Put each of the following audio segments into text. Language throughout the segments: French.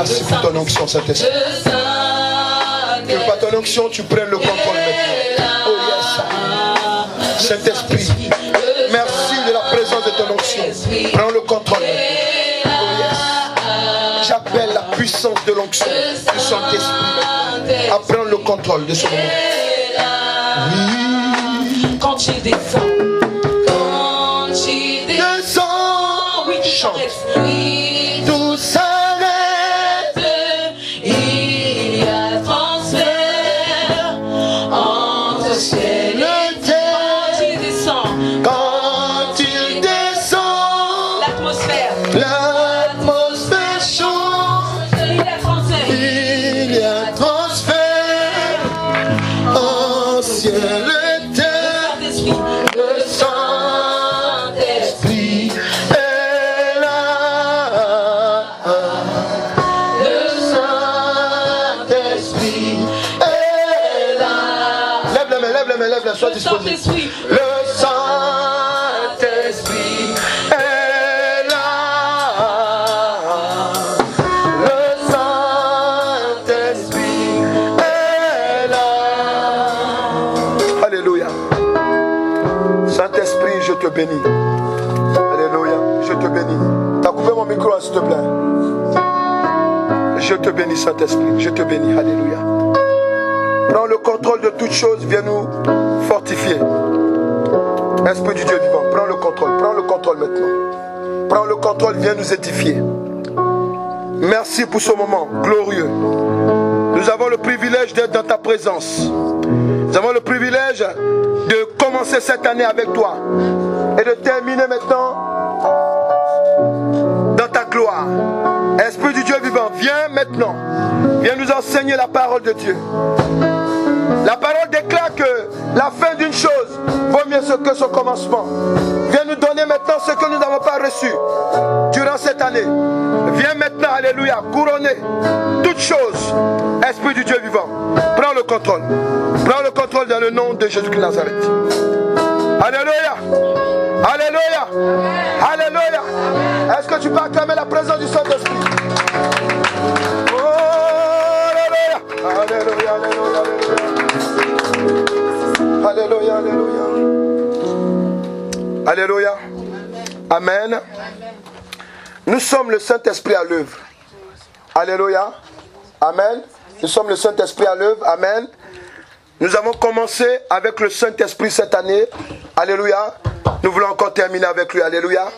Merci pour ton onction, Saint-Esprit. Que par ton onction, tu prennes le contrôle maintenant. Oh yes. Saint-Esprit, merci de la présence de ton onction. Prends le contrôle maintenant. Oh yes. J'appelle la puissance de l'onction du Saint-Esprit maintenant à prendre le contrôle de ce moment. Oui. Quand tu descends, oui, chante. Tout s'arrête, il y a transfert entre ciel et terre. Quand tu descends, l'atmosphère change, il y a transfert en ciel et terre. Le Saint-Esprit est là. Le Saint-Esprit est là. Lève les mains, lève les mains, sois disposé. Le Saint-Esprit est là. Le Saint-Esprit est là. Alléluia. Saint-Esprit, je te bénis. Alléluia, je te bénis. T'as coupé mon micro, s'il te plaît. Je te bénis, Saint-Esprit. Je te bénis. Alléluia. Prends le contrôle de toutes choses. Viens nous fortifier. Esprit du Dieu vivant, prends le contrôle. Prends le contrôle maintenant. Prends le contrôle. Viens nous édifier. Merci pour ce moment glorieux. Nous avons le privilège d'être dans ta présence. Nous avons le privilège de commencer cette année avec toi et de terminer maintenant dans ta gloire. Esprit du Dieu vivant, viens maintenant. Viens nous enseigner la parole de Dieu. La parole déclare que la fin d'une chose vaut mieux que son commencement. Viens nous donner maintenant ce que nous n'avons pas reçu durant cette année. Viens maintenant, alléluia, couronner toutes choses. Esprit du Dieu vivant, prends le contrôle. Prends le contrôle dans le nom de Jésus-Christ de Nazareth. Alléluia. Alléluia. Alléluia. Est-ce que tu peux acclamer la présence du Saint-Esprit? Oh, alléluia. Alléluia, alléluia, alléluia. Alléluia, alléluia. Alléluia. Amen. Nous sommes le Saint-Esprit à l'œuvre. Alléluia. Amen. Nous sommes le Saint-Esprit à l'œuvre. Amen. Nous avons commencé avec le Saint-Esprit cette année. Alléluia. Nous voulons encore terminer avec lui. Alléluia.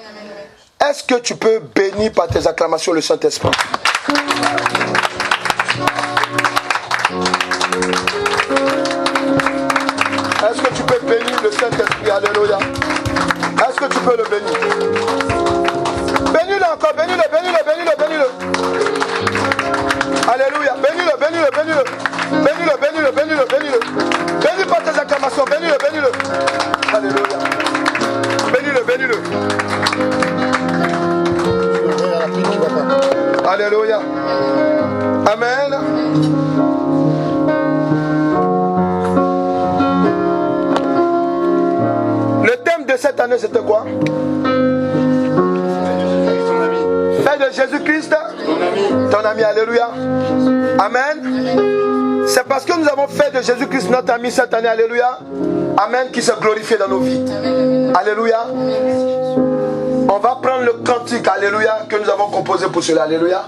Est-ce que tu peux bénir par tes acclamations le Saint-Esprit? Est-ce que tu peux bénir le Saint-Esprit? Alléluia. Est-ce que tu peux le bénir? Bénis-le encore, bénis-le, bénis-le, bénis-le, bénis-le. Alléluia. Bénis-le, bénis-le, bénis-le. Bénis-le, bénis-le, bénis-le, bénis-le. Bénis par tes acclamations, bénis-le, bénis-le. Alléluia. Bénis-le, bénis-le. Alléluia. Amen. Le thème de cette année, c'était quoi? Fait de Jésus-Christ, ton ami, alléluia. Amen. C'est parce que nous avons fait de Jésus-Christ notre ami cette année, alléluia. Amen, qui s'est glorifié dans nos vies. Alléluia. On va prendre le cantique, alléluia, que nous avons composé pour cela, alléluia.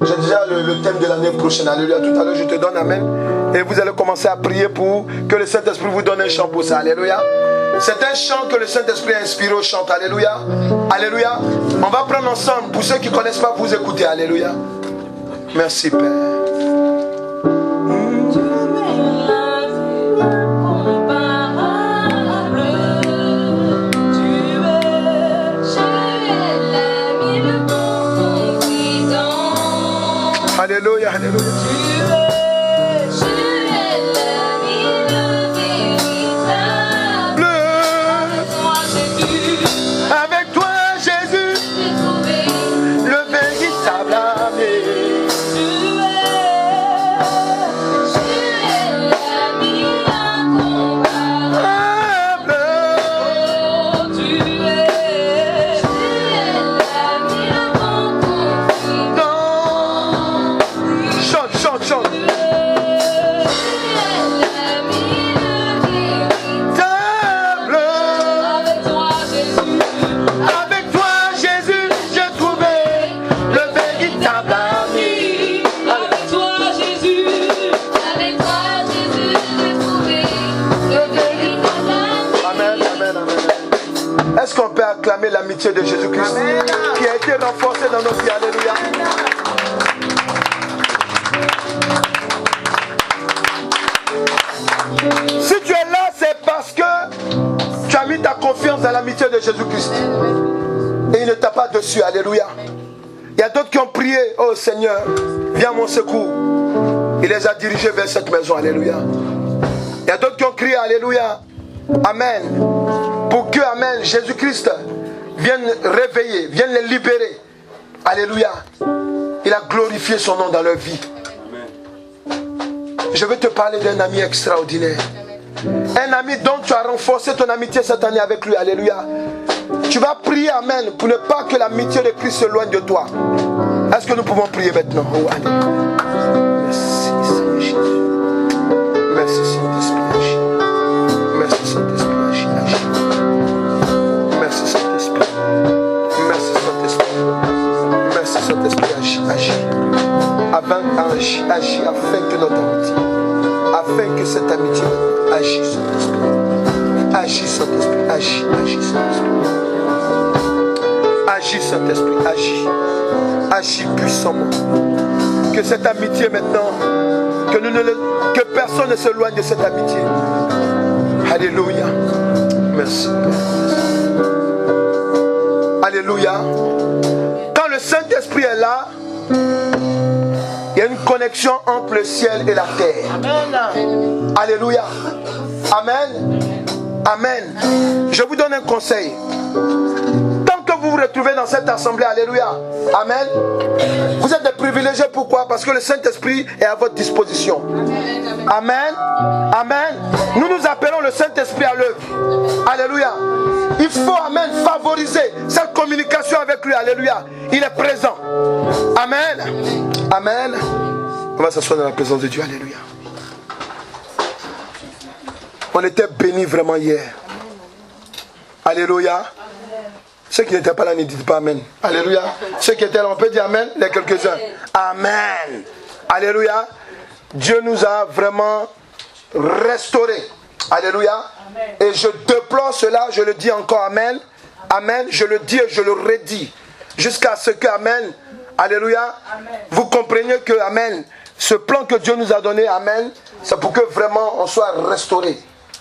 J'ai déjà le thème de l'année prochaine, alléluia. Tout à l'heure, je te donne, amen. Et vous allez commencer à prier pour que le Saint-Esprit vous donne un chant pour ça, alléluia. C'est un chant que le Saint-Esprit a inspiré au chant, alléluia. Alléluia. On va prendre ensemble, pour ceux qui ne connaissent pas, vous écoutez, alléluia. Merci, Père. Alléluia, alléluia. Avec toi, Jésus, le véritable ami. Est-ce qu'on peut acclamer l'amitié de Jésus-Christ qui a été renforcée dans nos vies? Alléluia. Si tu es là, c'est parce que tu as mis ta confiance dans l'amitié de Jésus-Christ. Et il ne t'a pas dessus. Alléluia. Il y a d'autres qui ont prié. Oh Seigneur, viens à mon secours. Il les a dirigés vers cette maison. Alléluia. Il y a d'autres qui ont crié. Alléluia. Amen. Pour que, amen, Jésus-Christ vienne réveiller, vienne les libérer. Alléluia. Il a glorifié son nom dans leur vie. Je veux te parler d'un ami extraordinaire. Un ami dont tu as renforcé ton amitié cette année avec lui. Alléluia. Tu vas prier, amen, pour ne pas que l'amitié de Christ s'éloigne de toi. Est-ce que nous pouvons prier maintenant? Oh, allez. Merci, Seigneur Jésus. Merci, Saint-Esprit. Merci, Saint-Esprit. Merci, Saint-Esprit. Merci, Saint-Esprit. Merci, Saint-Esprit. Agis. Agis afin que notre amitié, afin que cette amitié agisse, Saint-Esprit. Agis, Saint-Esprit. Agis, Saint-Esprit. Agis, Saint-Esprit. Agis puissamment. Que cette amitié maintenant, que personne ne s'éloigne de cette amitié. Alléluia. Merci, Père. Alléluia. Quand le Saint-Esprit est là, il y a une connexion entre le ciel et la terre. Amen. Alléluia. Amen. Amen. Je vous donne un conseil. Tant que vous vous retrouvez dans cette assemblée, alléluia. Amen. Vous êtes des privilégiés. Pourquoi? Parce que le Saint-Esprit est à votre disposition. Amen. Amen. Nous nous appelons le Saint-Esprit à l'œuvre. Alléluia. Il faut, amen, favoriser cette communication avec lui. Alléluia. Il est présent. Amen. Amen. On va s'asseoir dans la présence de Dieu. Alléluia. On était bénis vraiment hier. Alléluia. Ceux qui n'étaient pas là ne disent pas amen. Alléluia. Ceux qui étaient là, on peut dire amen. Les quelques-uns. Amen. Alléluia. Dieu nous a vraiment restaurés. Alléluia. Et je déplore cela, je le dis encore, amen. Amen. Je le dis et je le redis. Jusqu'à ce que, amen. Alléluia. Vous compreniez que, amen, ce plan que Dieu nous a donné, amen, c'est pour que vraiment on soit restauré.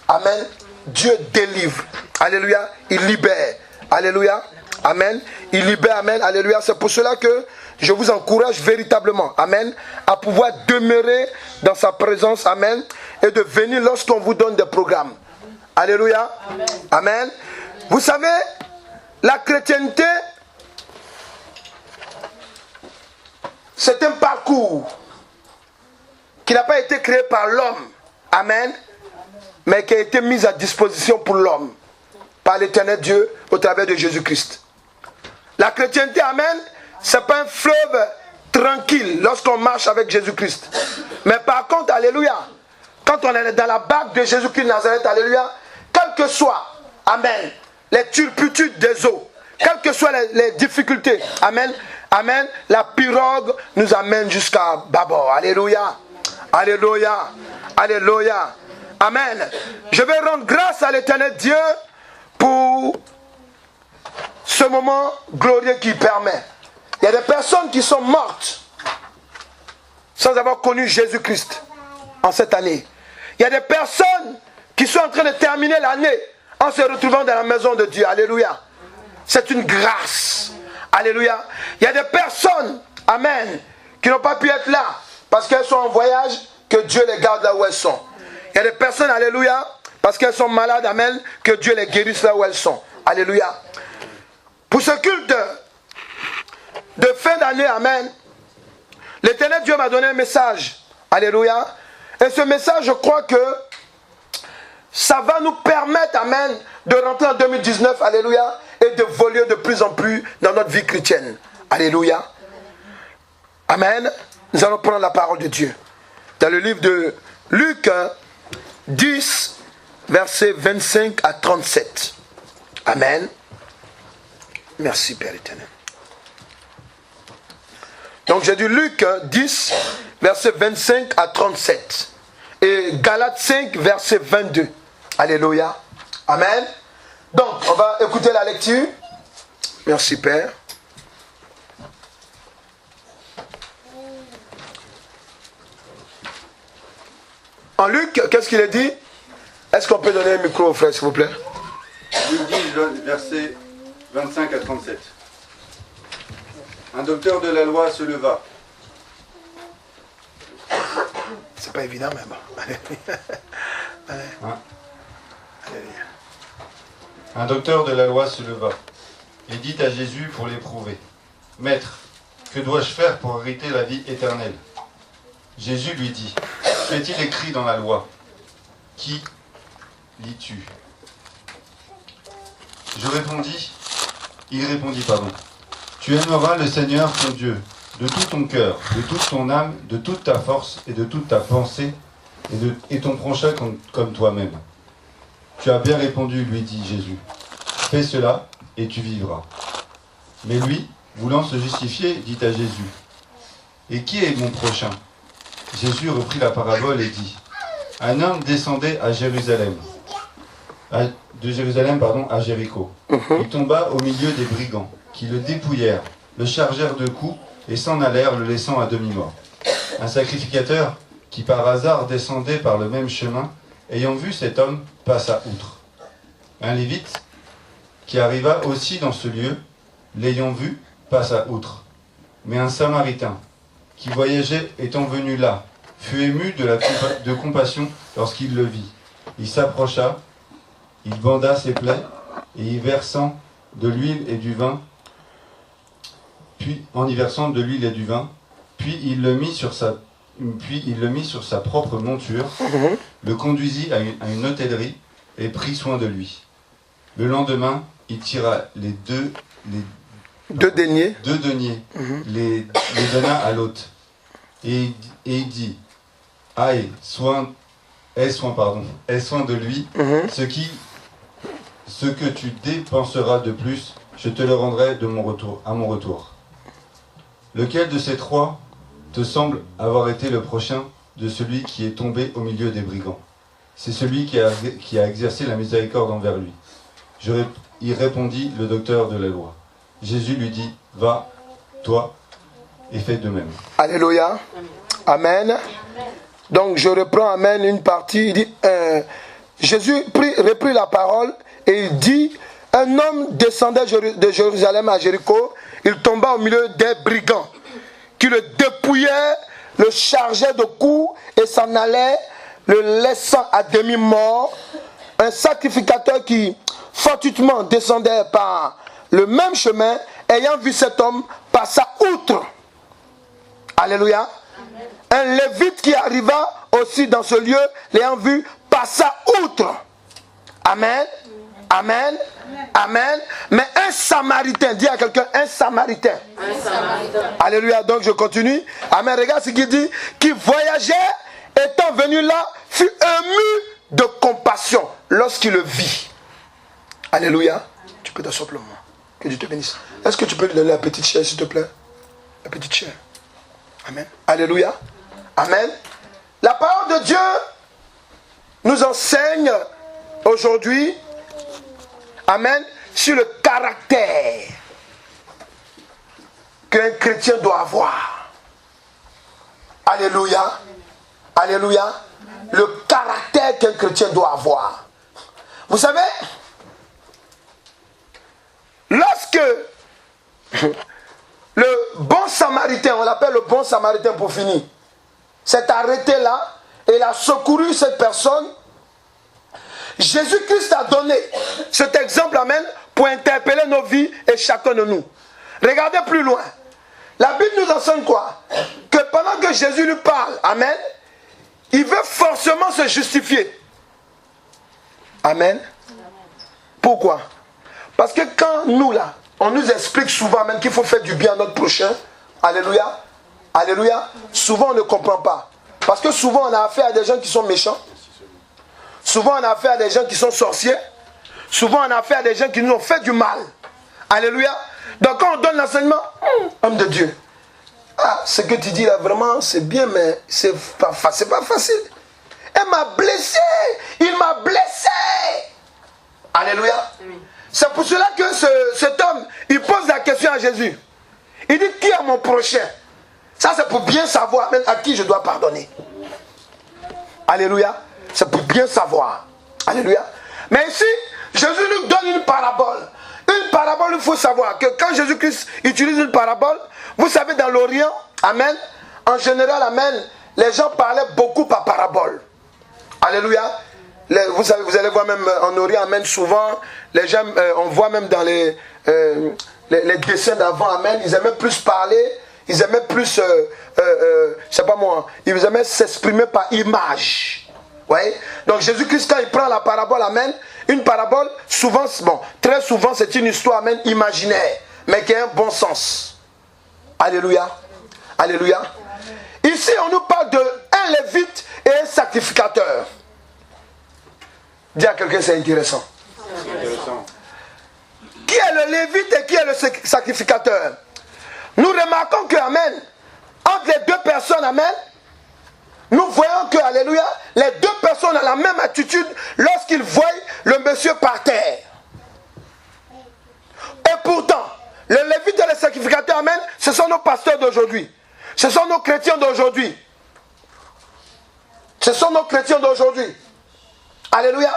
Amen. Dieu délivre. Alléluia. Il libère. Alléluia. Amen. Il libère. Amen. Alléluia. C'est pour cela que je vous encourage véritablement. Amen. À pouvoir demeurer dans sa présence. Amen. Et de venir lorsqu'on vous donne des programmes. Alléluia. Amen. Amen. Vous savez, la chrétienté, c'est un parcours qui n'a pas été créé par l'homme. Amen. Mais qui a été mis à disposition pour l'homme. Par l'éternel Dieu au travers de Jésus-Christ. La chrétienté, amen, c'est pas un fleuve tranquille lorsqu'on marche avec Jésus-Christ. Mais par contre, alléluia, quand on est dans la barque de Jésus-Christ de Nazareth, alléluia, quel que soit, amen, les turpitudes des eaux, quelles que soient les difficultés, amen, amen, la pirogue nous amène jusqu'à bâbord. Alléluia, alléluia, alléluia, amen. Je vais rendre grâce à l'éternel Dieu pour ce moment glorieux qui permet. Il y a des personnes qui sont mortes sans avoir connu Jésus-Christ en cette année. Il y a des personnes qui sont en train de terminer l'année en se retrouvant dans la maison de Dieu. Alléluia. C'est une grâce. Alléluia. Il y a des personnes, amen, qui n'ont pas pu être là parce qu'elles sont en voyage, que Dieu les garde là où elles sont. Il y a des personnes, alléluia, parce qu'elles sont malades, amen, que Dieu les guérisse là où elles sont. Alléluia. Pour ce culte de fin d'année, amen, l'éternel Dieu m'a donné un message. Alléluia. Et ce message, je crois que ça va nous permettre, amen, de rentrer en 2019, alléluia, et de voler de plus en plus dans notre vie chrétienne. Alléluia. Amen. Nous allons prendre la parole de Dieu. Dans le livre de Luc 10, versets 25 à 37. Amen. Merci Père éternel. Donc j'ai dit Luc 10, versets 25 à 37. Et Galates 5, verset 22. Alléluia. Amen. Donc, on va écouter la lecture. Merci, Père. En Luc, qu'est-ce qu'il a dit? Est-ce qu'on peut donner un micro au frère, s'il vous plaît? Luc 10, versets 25 à 37. Un docteur de la loi se leva. C'est pas évident, mais bon. Hein? Un docteur de la loi se leva et dit à Jésus pour l'éprouver: Maître, que dois-je faire pour hériter la vie éternelle? Jésus lui dit: Qu'est-il écrit dans la loi? Qui lis-tu? Il répondit, Tu aimeras le Seigneur ton Dieu de tout ton cœur, de toute ton âme, de toute ta force et de toute ta pensée, et ton prochain comme toi-même. Tu as bien répondu, lui dit Jésus. Fais cela et tu vivras. Mais lui, voulant se justifier, dit à Jésus: Et qui est mon prochain? Jésus reprit la parabole et dit: Un homme descendait à Jérusalem, à Jéricho. Il tomba au milieu des brigands, qui le dépouillèrent, le chargèrent de coups et s'en allèrent, le laissant à demi-mort. Un sacrificateur, qui par hasard descendait par le même chemin, ayant vu cet homme, passa outre. Un lévite, qui arriva aussi dans ce lieu, l'ayant vu, passa outre. Mais un samaritain, qui voyageait étant venu là, fut ému de compassion lorsqu'il le vit. Il s'approcha, il banda ses plaies, et y versant de l'huile et du vin, puis il le mit sur sa propre monture, le conduisit à une hôtellerie et prit soin de lui. Le lendemain, il tira les deux deniers, les donna à l'hôte, et il dit: Aie soin de lui, ce que tu dépenseras de plus, je te le rendrai à mon retour. Lequel de ces trois te semble avoir été le prochain de celui qui est tombé au milieu des brigands? C'est celui qui a exercé la miséricorde envers lui. Il répondit le docteur de la loi. Jésus lui dit: Va, toi, et fais de même. Alléluia. Amen. Donc je reprends, amen, une partie. Il dit, Jésus reprit la parole et il dit: un homme descendait de Jérusalem à Jéricho. Il tomba au milieu des brigands qui le dépouillaient, le chargeaient de coups et s'en allaient, le laissant à demi-mort. Un sacrificateur qui fortuitement descendait par le même chemin, ayant vu cet homme, passa outre. Alléluia. Un lévite qui arriva aussi dans ce lieu, l'ayant vu, passa outre. Amen. Amen. Amen. Mais un samaritain, dis à quelqu'un, un samaritain. Un samaritain. Alléluia. Donc je continue. Amen. Regarde ce qu'il dit. Qui voyageait, étant venu là, fut ému de compassion lorsqu'il le vit. Alléluia. Tu peux t'asseoir simplement. Que Dieu te bénisse. Est-ce que tu peux lui donner la petite chair, s'il te plaît? La petite chair. Amen. Alléluia. Amen. La parole de Dieu nous enseigne aujourd'hui, amen, sur le caractère qu'un chrétien doit avoir. Alléluia. Alléluia. Le caractère qu'un chrétien doit avoir. Vous savez, lorsque le bon samaritain, on l'appelle le bon samaritain pour finir, s'est arrêté là et il a secouru cette personne, Jésus-Christ a donné cet exemple, amen, pour interpeller nos vies et chacun de nous. Regardez plus loin. La Bible nous enseigne quoi? Que pendant que Jésus lui parle, amen, il veut forcément se justifier. Amen. Pourquoi? Parce que quand nous là, on nous explique souvent, amen, qu'il faut faire du bien à notre prochain. Alléluia. Alléluia. Souvent on ne comprend pas. Parce que souvent on a affaire à des gens qui sont méchants. Souvent on a affaire à des gens qui sont sorciers. Souvent on a affaire à des gens qui nous ont fait du mal. Alléluia. Donc quand on donne l'enseignement, homme de Dieu, ah, ce que tu dis là vraiment c'est bien, mais c'est pas facile. Elle m'a blessé. Il m'a blessé. Alléluia. C'est pour cela que cet homme, il pose la question à Jésus. Il dit, qui est mon prochain? Ça, c'est pour bien savoir même à qui je dois pardonner. Alléluia. C'est pour bien savoir. Alléluia. Mais ici, Jésus nous donne une parabole. Une parabole, il faut savoir que quand Jésus-Christ utilise une parabole, vous savez, dans l'Orient, amen, en général, amen, les gens parlaient beaucoup par parabole. Alléluia. Vous savez, vous allez voir même en Orient, amen, souvent, les gens, on voit même dans les dessins d'avant, amen, ils aimaient plus parler, ils aimaient plus, je sais pas moi, ils aimaient s'exprimer par image. Ouais. Donc Jésus-Christ, quand il prend la parabole, amen, une parabole, souvent, bon, très souvent, c'est une histoire, amen, imaginaire, mais qui a un bon sens. Alléluia. Alléluia. Ici, on nous parle d'un lévite et un sacrificateur. Dis à quelqu'un, c'est intéressant. Qui est le lévite et qui est le sacrificateur? Nous remarquons que, amen, entre les deux personnes, amen, nous voyons que, alléluia, les deux personnes ont la même attitude lorsqu'ils voient le monsieur par terre. Et pourtant, le lévite et le sacrificateur, amen, ce sont nos pasteurs d'aujourd'hui. Ce sont nos chrétiens d'aujourd'hui. Ce sont nos chrétiens d'aujourd'hui. Alléluia.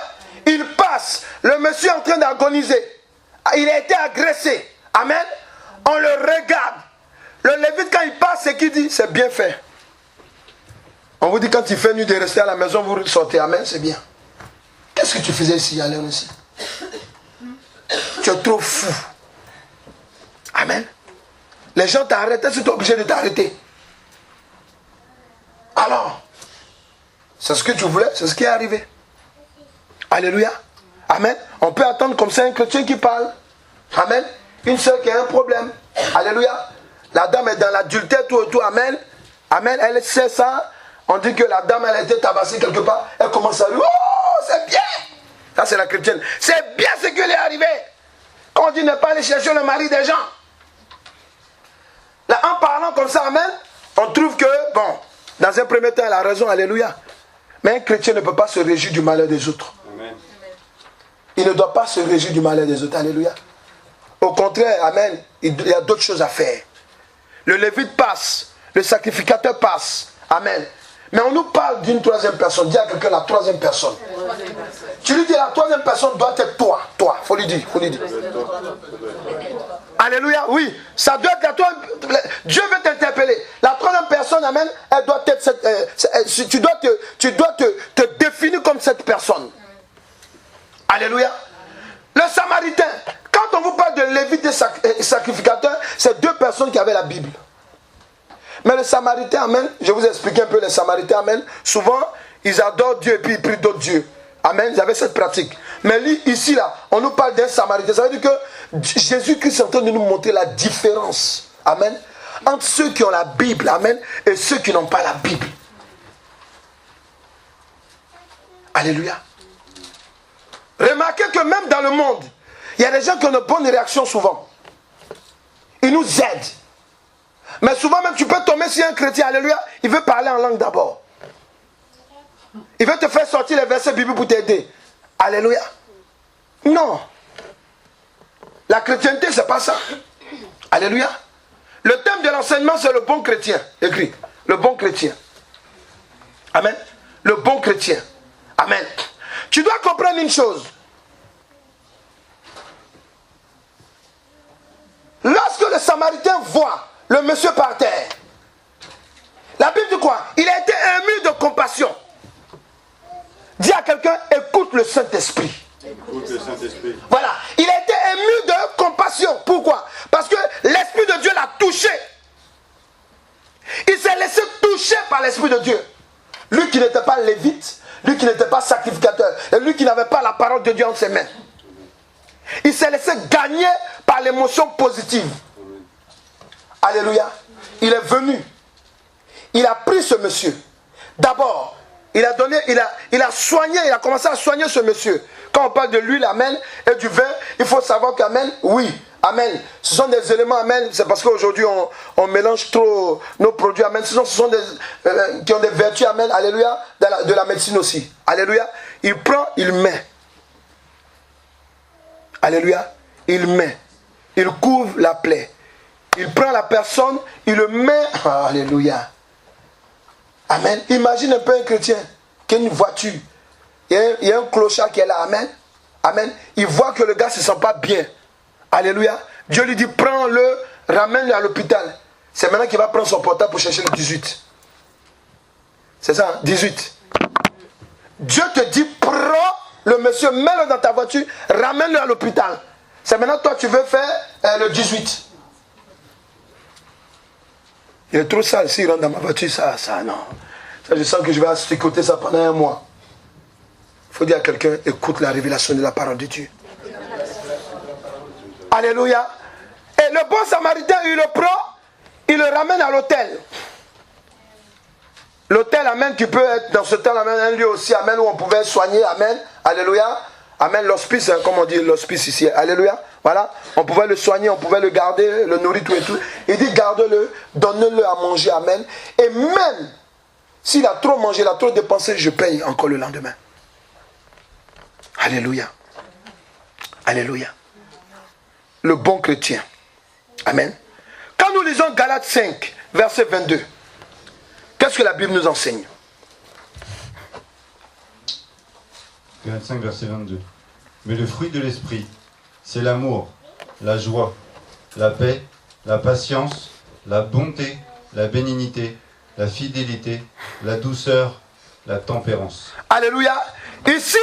Il passe, le monsieur est en train d'agoniser. Il a été agressé. Amen. On le regarde. Le lévite, quand il passe, c'est qu'il dit, c'est bien fait. On vous dit, quand il fait nuit de rester à la maison, vous sortez. Amen, c'est bien. Qu'est-ce que tu faisais ici, Alain, ici? Tu es trop fou. Amen. Les gens t'arrêtent, est-ce que tu es obligé de t'arrêter? Alors, c'est ce que tu voulais, c'est ce qui est arrivé. Alléluia. Amen. On peut attendre comme ça un chrétien qui parle. Amen. Une soeur qui a un problème. Alléluia. La dame est dans l'adultère, tout et tout. Amen. Amen. Elle sait ça. On dit que la dame, elle a été tabassée quelque part. Elle commence à lui. Oh, c'est bien. Ça, c'est la chrétienne. C'est bien ce qui lui est arrivé. Quand on dit ne pas aller chercher le mari des gens. Là, en parlant comme ça, amen, on trouve que, bon, dans un premier temps, elle a raison. Alléluia. Mais un chrétien ne peut pas se réjouir du malheur des autres. Amen. Il ne doit pas se réjouir du malheur des autres. Alléluia. Au contraire, amen, il y a d'autres choses à faire. Le lévite passe, le sacrificateur passe. Amen. Mais on nous parle d'une troisième personne. Dis à quelqu'un la troisième personne. Tu lui dis la troisième personne doit être toi. Toi, faut lui dire. Alléluia, oui. Ça doit être la troisième. Dieu veut t'interpeller. La troisième personne, amen, elle doit être tu dois te définir comme cette personne. Alléluia. Le Samaritain. Quand on vous parle de lévite et sacrificateur, c'est deux personnes qui avaient la Bible. Mais les Samaritains, amen, je vous explique un peu les Samaritains, amen, souvent, ils adorent Dieu et puis ils prient d'autres dieux. Amen, ils avaient cette pratique. Mais ici, là, on nous parle d'un Samaritain. Ça veut dire que Jésus-Christ est en train de nous montrer la différence, amen, entre ceux qui ont la Bible, amen, et ceux qui n'ont pas la Bible. Alléluia. Remarquez que même dans le monde, il y a des gens qui ont une bonne réaction souvent. Ils nous aident. Mais souvent même tu peux tomber sur un chrétien, alléluia, il veut parler en langue d'abord. Il veut te faire sortir les versets bibliques pour t'aider. Alléluia. Non. La chrétienté, c'est pas ça. Alléluia. Le thème de l'enseignement, c'est le bon chrétien. Écrit. Le bon chrétien. Amen. Le bon chrétien. Amen. Tu dois comprendre une chose. Lorsque le Samaritain voit le monsieur par terre, la Bible dit quoi? Il a été ému de compassion. Dis à quelqu'un, écoute le Saint-Esprit. Écoute le Saint-Esprit. Voilà. Il a été ému de compassion. Pourquoi? Parce que l'Esprit de Dieu l'a touché. Il s'est laissé toucher par l'Esprit de Dieu. Lui qui n'était pas lévite, lui qui n'était pas sacrificateur, et lui qui n'avait pas la parole de Dieu entre ses mains. Il s'est laissé gagner par l'émotion positive. Alléluia. Il est venu. Il a pris ce monsieur. D'abord, il a soigné, il a commencé à soigner ce monsieur. Quand on parle de l'huile, amen, et du vin, il faut savoir qu'amen, oui, amen, ce sont des éléments, amen, c'est parce qu'aujourd'hui on mélange trop nos produits, amen, ce sont des qui ont des vertus, amen, alléluia, de la médecine aussi. Alléluia. Il prend, il met. Alléluia. Il met. Il couvre la plaie. Il prend la personne, il le met. Alléluia. Amen. Imagine un peu un chrétien qui a une voiture. Il y a un clochard qui est là. Amen. Amen. Il voit que le gars ne se sent pas bien. Alléluia. Dieu lui dit, prends-le, ramène-le à l'hôpital. C'est maintenant qu'il va prendre son portable pour chercher le 18. C'est ça, hein? 18. Dieu te dit, prends le monsieur, mets-le dans ta voiture, ramène-le à l'hôpital. C'est maintenant toi tu veux faire le 18. Il est trop sale, s'il rentre dans ma voiture, ça, non. Ça, je sens que je vais écouter ça pendant un mois. Il faut dire à quelqu'un, écoute la révélation de la parole de Dieu. Alléluia. Et le bon samaritain, il le prend, il le ramène à l'hôtel. L'hôtel, amen, qui peut être dans ce temps, amen, un lieu aussi, amen, où on pouvait soigner, amen, alléluia, amen, l'hospice, hein, comme on dit l'hospice ici, alléluia, voilà, on pouvait le soigner, on pouvait le garder, le nourrir, tout et tout. Il dit, garde-le, donne-le à manger, amen, et même s'il a trop mangé, il a trop dépensé, je paye encore le lendemain. Alléluia, alléluia. Le bon chrétien, amen. Quand nous lisons Galates 5, verset 22, qu'est-ce que la Bible nous enseigne? Galates 5, verset 22. Mais le fruit de l'esprit, c'est l'amour, la joie, la paix, la patience, la bonté, la bénignité, la fidélité, la douceur, la tempérance. Alléluia. Ici,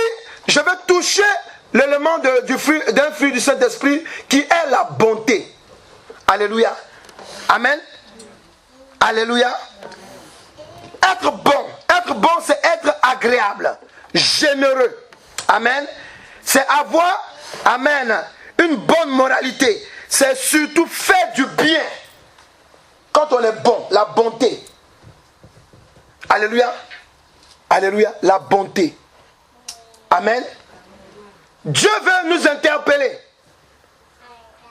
je veux toucher l'élément d'un fruit du Saint-Esprit qui est la bonté. Alléluia. Amen. Alléluia. Être bon, c'est être agréable, généreux. Amen. C'est avoir, amen, une bonne moralité. C'est surtout faire du bien. Quand on est bon, la bonté. Alléluia. Alléluia. La bonté. Amen. Dieu veut nous interpeller.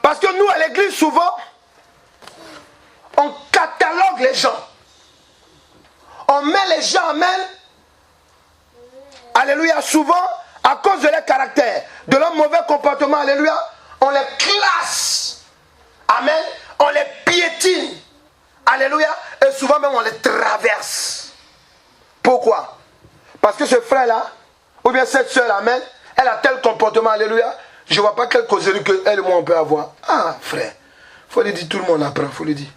Parce que nous, à l'église, souvent, on catalogue les gens. On met les gens, amen, alléluia, souvent, à cause de leur caractère, de leur mauvais comportement, alléluia, on les classe, amen, on les piétine, alléluia, et souvent même on les traverse. Pourquoi? Parce que ce frère-là, ou bien cette soeur, amen, elle a tel comportement, alléluia, je ne vois pas quelle causerie qu'elle et moi on peut avoir. Ah, frère, il faut lui dire, tout le monde apprend, il faut lui dire.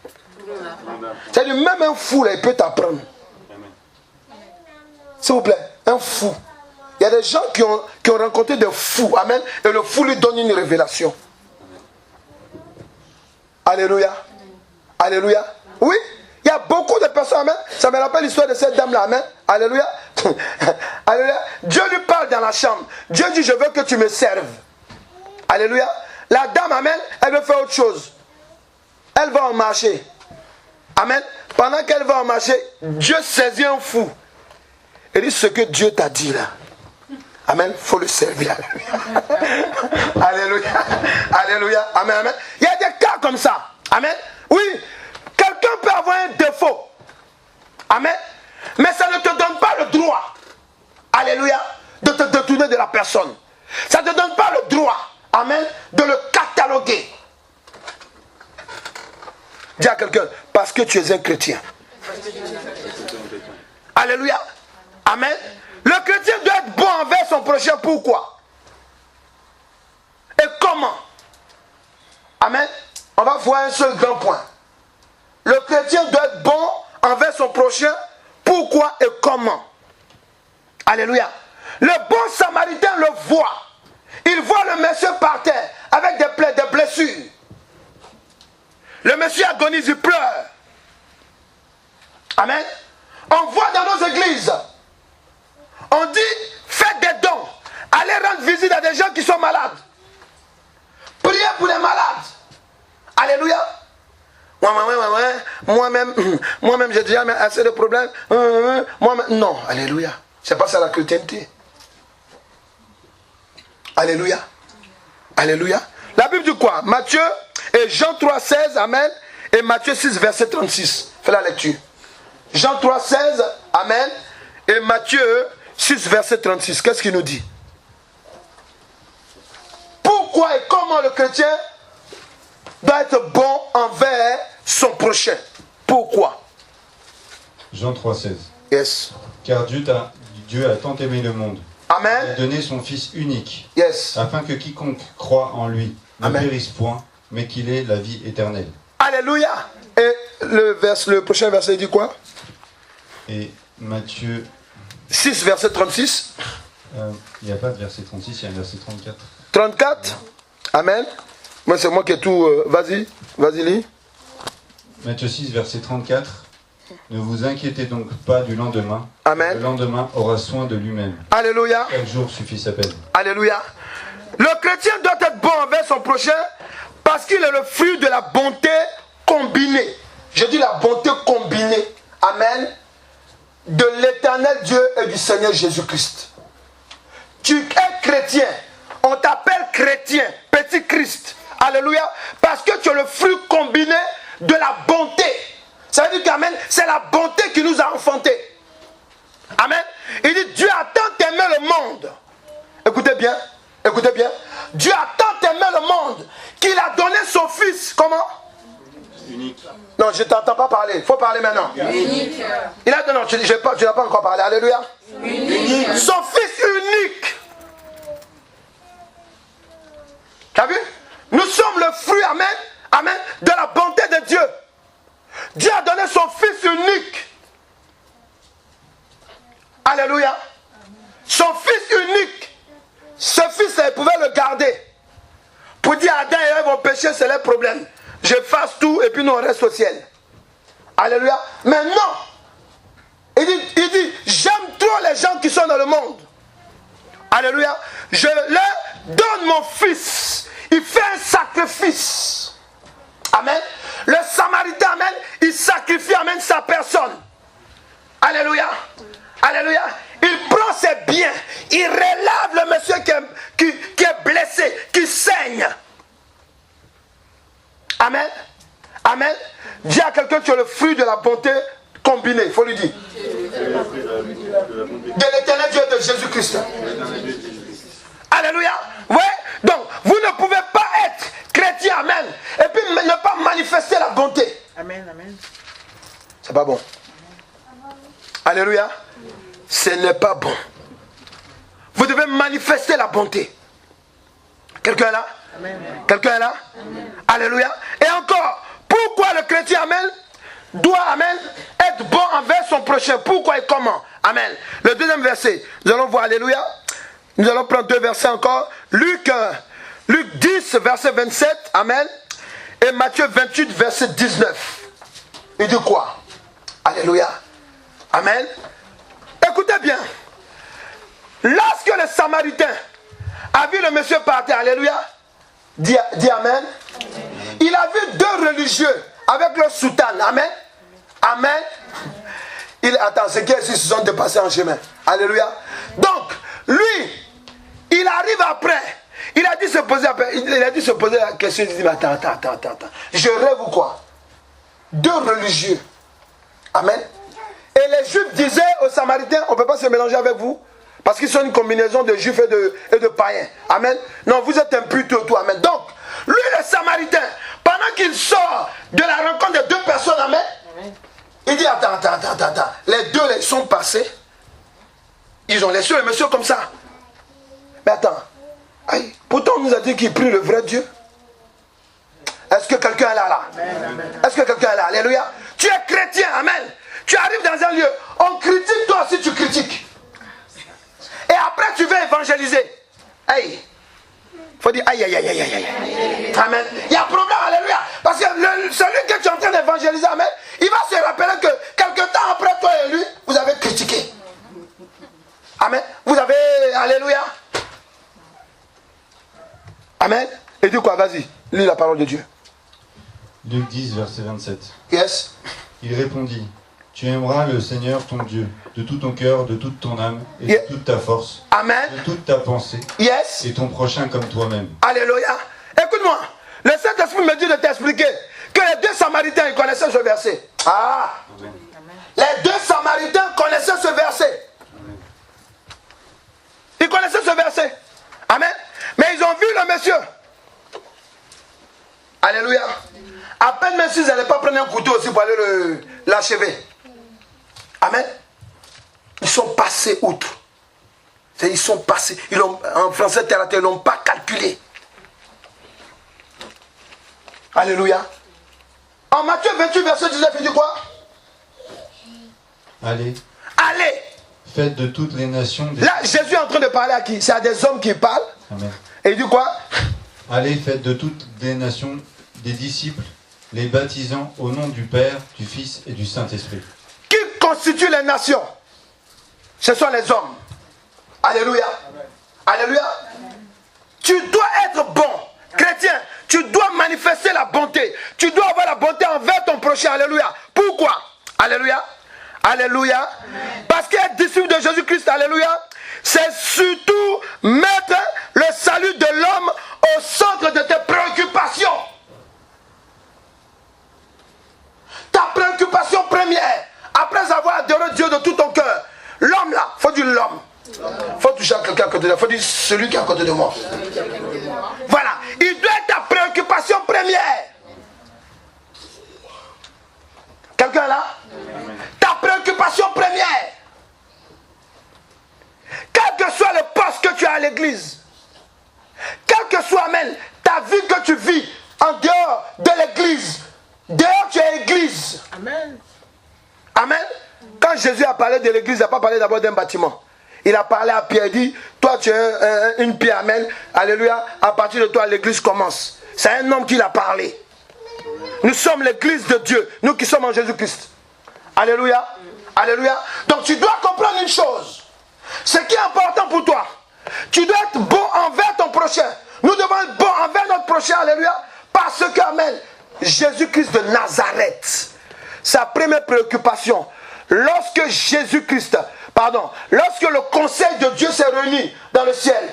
C'est-à-dire, même un fou, là, il peut t'apprendre. S'il vous plaît, un fou. Il y a des gens qui ont rencontré des fous. Amen. Et le fou lui donne une révélation. Alléluia. Alléluia. Oui, il y a beaucoup de personnes. Amen. Ça me rappelle l'histoire de cette dame-là. Amen. Alléluia. Alléluia. Dieu lui parle dans la chambre. Dieu dit, je veux que tu me serves. Alléluia. La dame, amen, elle veut faire autre chose. Elle va en marché. Amen. Pendant qu'elle va en marché, Dieu saisit un fou. Et dit, ce que Dieu t'a dit là, amen, il faut le servir. Alléluia. Alléluia. Amen, amen. Il y a des cas comme ça. Amen. Oui, quelqu'un peut avoir un défaut. Amen. Mais ça ne te donne pas le droit, alléluia, de te détourner de la personne. Ça ne te donne pas le droit, amen, de le cataloguer. Dis à quelqu'un, parce que tu es un chrétien. Alléluia. Amen. Le chrétien doit être bon envers son prochain. Pourquoi? Et comment? Amen. On va voir un seul grand point. Le chrétien doit être bon envers son prochain. Pourquoi et comment? Alléluia. Le bon samaritain le voit. Il voit le monsieur par terre avec des plaies, des blessures. Le monsieur agonise, il pleure. Amen. On voit dans nos églises, on dit, faites des dons. Allez rendre visite à des gens qui sont malades. Priez pour les malades. Alléluia. Moi-même, j'ai déjà assez de problèmes. Non, alléluia. C'est pas ça la chrétienté. Alléluia. Alléluia. La Bible dit quoi? Matthieu et Jean 3, 16, amen. Et Matthieu 6, verset 36. Fais la lecture. Jean 3, 16, amen. Et Matthieu 6, verset 36. Qu'est-ce qu'il nous dit? Pourquoi pourquoi et comment le chrétien doit être bon envers son prochain. Pourquoi? Jean 3,16. Yes. Car Dieu a tant aimé le monde. Amen. Il a donné son Fils unique. Yes. Afin que quiconque croit en lui ne Amen. périsse point, mais qu'il ait la vie éternelle. Alléluia. Et le prochain verset dit quoi? Et Matthieu, 6, verset 36. il n'y a pas de verset 36, il y a un verset 34. 34. Amen. Moi, c'est moi qui ai tout. Vas-y, lis. Matthieu 6, verset 34. Ne vous inquiétez donc pas du lendemain. Amen. Le lendemain aura soin de lui-même. Alléluia. Chaque jour suffit sa peine. Alléluia. Le chrétien doit être bon envers son prochain parce qu'il est le fruit de la bonté combinée. Je dis la bonté combinée. Amen. De l'éternel Dieu et du Seigneur Jésus-Christ. Tu es chrétien. On t'appelle chrétien, petit Christ. Alléluia. Parce que tu es le fruit combiné de la bonté. Ça veut dire qu'Amen, c'est la bonté qui nous a enfantés. Amen. Il dit Dieu a tant aimé le monde. Écoutez bien. Écoutez bien. Dieu a tant aimé le monde qu'il a donné son fils. Comment? Unique. Non, je ne t'entends pas parler. Il faut parler maintenant. Unique. Il a non, tu n'as pas encore parlé. Alléluia. Unique. Son fils unique. Tu as vu? Nous sommes le fruit, amen, amen, de la bonté de Dieu. Dieu a donné son fils unique. Alléluia. Son fils unique. Ce fils, il pouvait le garder. Pour dire à Adam et Ève vont pécher, c'est leur problème. J'efface tout et puis nous on reste au ciel. Alléluia. Mais non. Il dit, j'aime trop les gens qui sont dans le monde. Alléluia. Je leur donne mon fils. Il fait un sacrifice. Amen. Le Samaritain, amen, il sacrifie, amen, sa personne. Alléluia. Alléluia. Il prend ses biens. Il relève le monsieur qui est blessé, qui saigne. Amen. Amen. Dis à quelqu'un, tu es le fruit de la bonté combinée. Il faut lui dire. De l'éternel Dieu de Jésus-Christ. Alléluia. Oui. Donc, vous ne pouvez pas être chrétien, amen, et puis ne pas manifester la bonté. Amen, amen. C'est pas bon. Alléluia. Ce n'est pas bon. Vous devez manifester la bonté. Quelqu'un est là? Amen. Quelqu'un est là? Amen. Alléluia. Et encore, pourquoi le chrétien, amen, doit, amen, être bon envers son prochain? Pourquoi et comment? Amen. Le deuxième verset, nous allons voir, alléluia. Nous allons prendre deux versets encore. Luc 10, verset 27, amen. Et Matthieu 28, verset 19. Il dit quoi? Alléluia. Amen. Écoutez bien. Lorsque le Samaritain a vu le monsieur par terre, alléluia, dit amen. Il a vu deux religieux avec leur soutane, amen. Amen. Attends, c'est qu'ils se sont dépassés en chemin. Alléluia. Donc, lui, il arrive après. Il a dit se poser la question. Il dit, mais attends. Je rêve ou quoi? Deux religieux. Amen. Et les Juifs disaient aux Samaritains, on ne peut pas se mélanger avec vous. Parce qu'ils sont une combinaison de Juifs et de païens. Amen. Non, vous êtes impurs tout. Amen. Donc, lui, le Samaritain, pendant qu'il sort de la rencontre de deux personnes, amen, il dit, attends. Les deux, ils sont passés. Ils ont laissé le monsieur comme ça. Mais attends. Aïe, pourtant on nous a dit qu'il prie le vrai Dieu. Est-ce que quelqu'un est là? Est-ce que quelqu'un est là? Alléluia. Tu es chrétien, amen. Tu arrives dans un lieu, on critique, toi aussi tu critiques. Et après tu veux évangéliser. Aïe. Il faut dire aïe. Amen. Il y a un problème, alléluia. Parce que celui que tu es en train d'évangéliser, amen, il va se rappeler que quelque temps après toi et lui, vous avez critiqué. Amen. Vous avez, alléluia. Amen. Et dis quoi? Vas-y, lis la parole de Dieu. Luc 10, verset 27. Yes. Il répondit, tu aimeras le Seigneur ton Dieu, de tout ton cœur, de toute ton âme, et de toute ta force, Amen. de toute ta pensée, Yes. et ton prochain comme toi-même. Alléluia. Écoute-moi, le Saint-Esprit me dit de t'expliquer que les deux Samaritains, ils connaissaient ce verset. Ah. Amen. Les deux Samaritains connaissaient ce verset. Ils connaissaient ce verset. Amen. Mais ils ont vu le monsieur. Alléluia. À peine même s'ils n'allaient pas prendre un couteau aussi pour aller l'achever. Amen. Ils sont passés outre. Ils sont passés. En français, terre à terre, ils n'ont pas calculé. Alléluia. En Matthieu 28, verset 19, il dit quoi? Allez. Allez. Faites de toutes les nations... Là, Jésus est en train de parler à qui? C'est à des hommes qui parlent. Amen. Et il dit quoi? Allez, faites de toutes les nations des disciples, les baptisant au nom du Père, du Fils et du Saint-Esprit. Qui constitue les nations? Ce sont les hommes. Alléluia. Alléluia. Tu dois être bon. Chrétien, tu dois manifester la bonté. Tu dois avoir la bonté envers ton prochain. Alléluia. Pourquoi? Alléluia. Alléluia. Parce qu'être disciple de Jésus-Christ, alléluia, c'est surtout mettre le salut de l'homme au centre de tes préoccupations. Ta préoccupation première, après avoir adoré Dieu de tout ton cœur, l'homme là, il faut dire l'homme. Il faut toucher à quelqu'un à côté de moi. Il faut dire celui qui est à côté de moi. Voilà. Il doit être ta préoccupation première. Quelqu'un là? Ta préoccupation première. Quel que soit le poste que tu as à l'église, quel que soit, amen, ta vie que tu vis en dehors de l'église, dehors tu es église. Amen. Amen. Quand Jésus a parlé de l'église, il n'a pas parlé d'abord d'un bâtiment. Il a parlé à Pierre, il dit, toi tu es une pierre, amen, alléluia, à partir de toi l'église commence. C'est un homme qui l'a parlé. Nous sommes l'église de Dieu, nous qui sommes en Jésus-Christ. Alléluia, alléluia. Donc tu dois comprendre une chose. Ce qui est important pour toi, tu dois être bon envers ton prochain. Nous devons être bons envers notre prochain, alléluia, parce que, amen, Jésus-Christ de Nazareth, sa première préoccupation, lorsque lorsque le conseil de Dieu s'est réuni dans le ciel,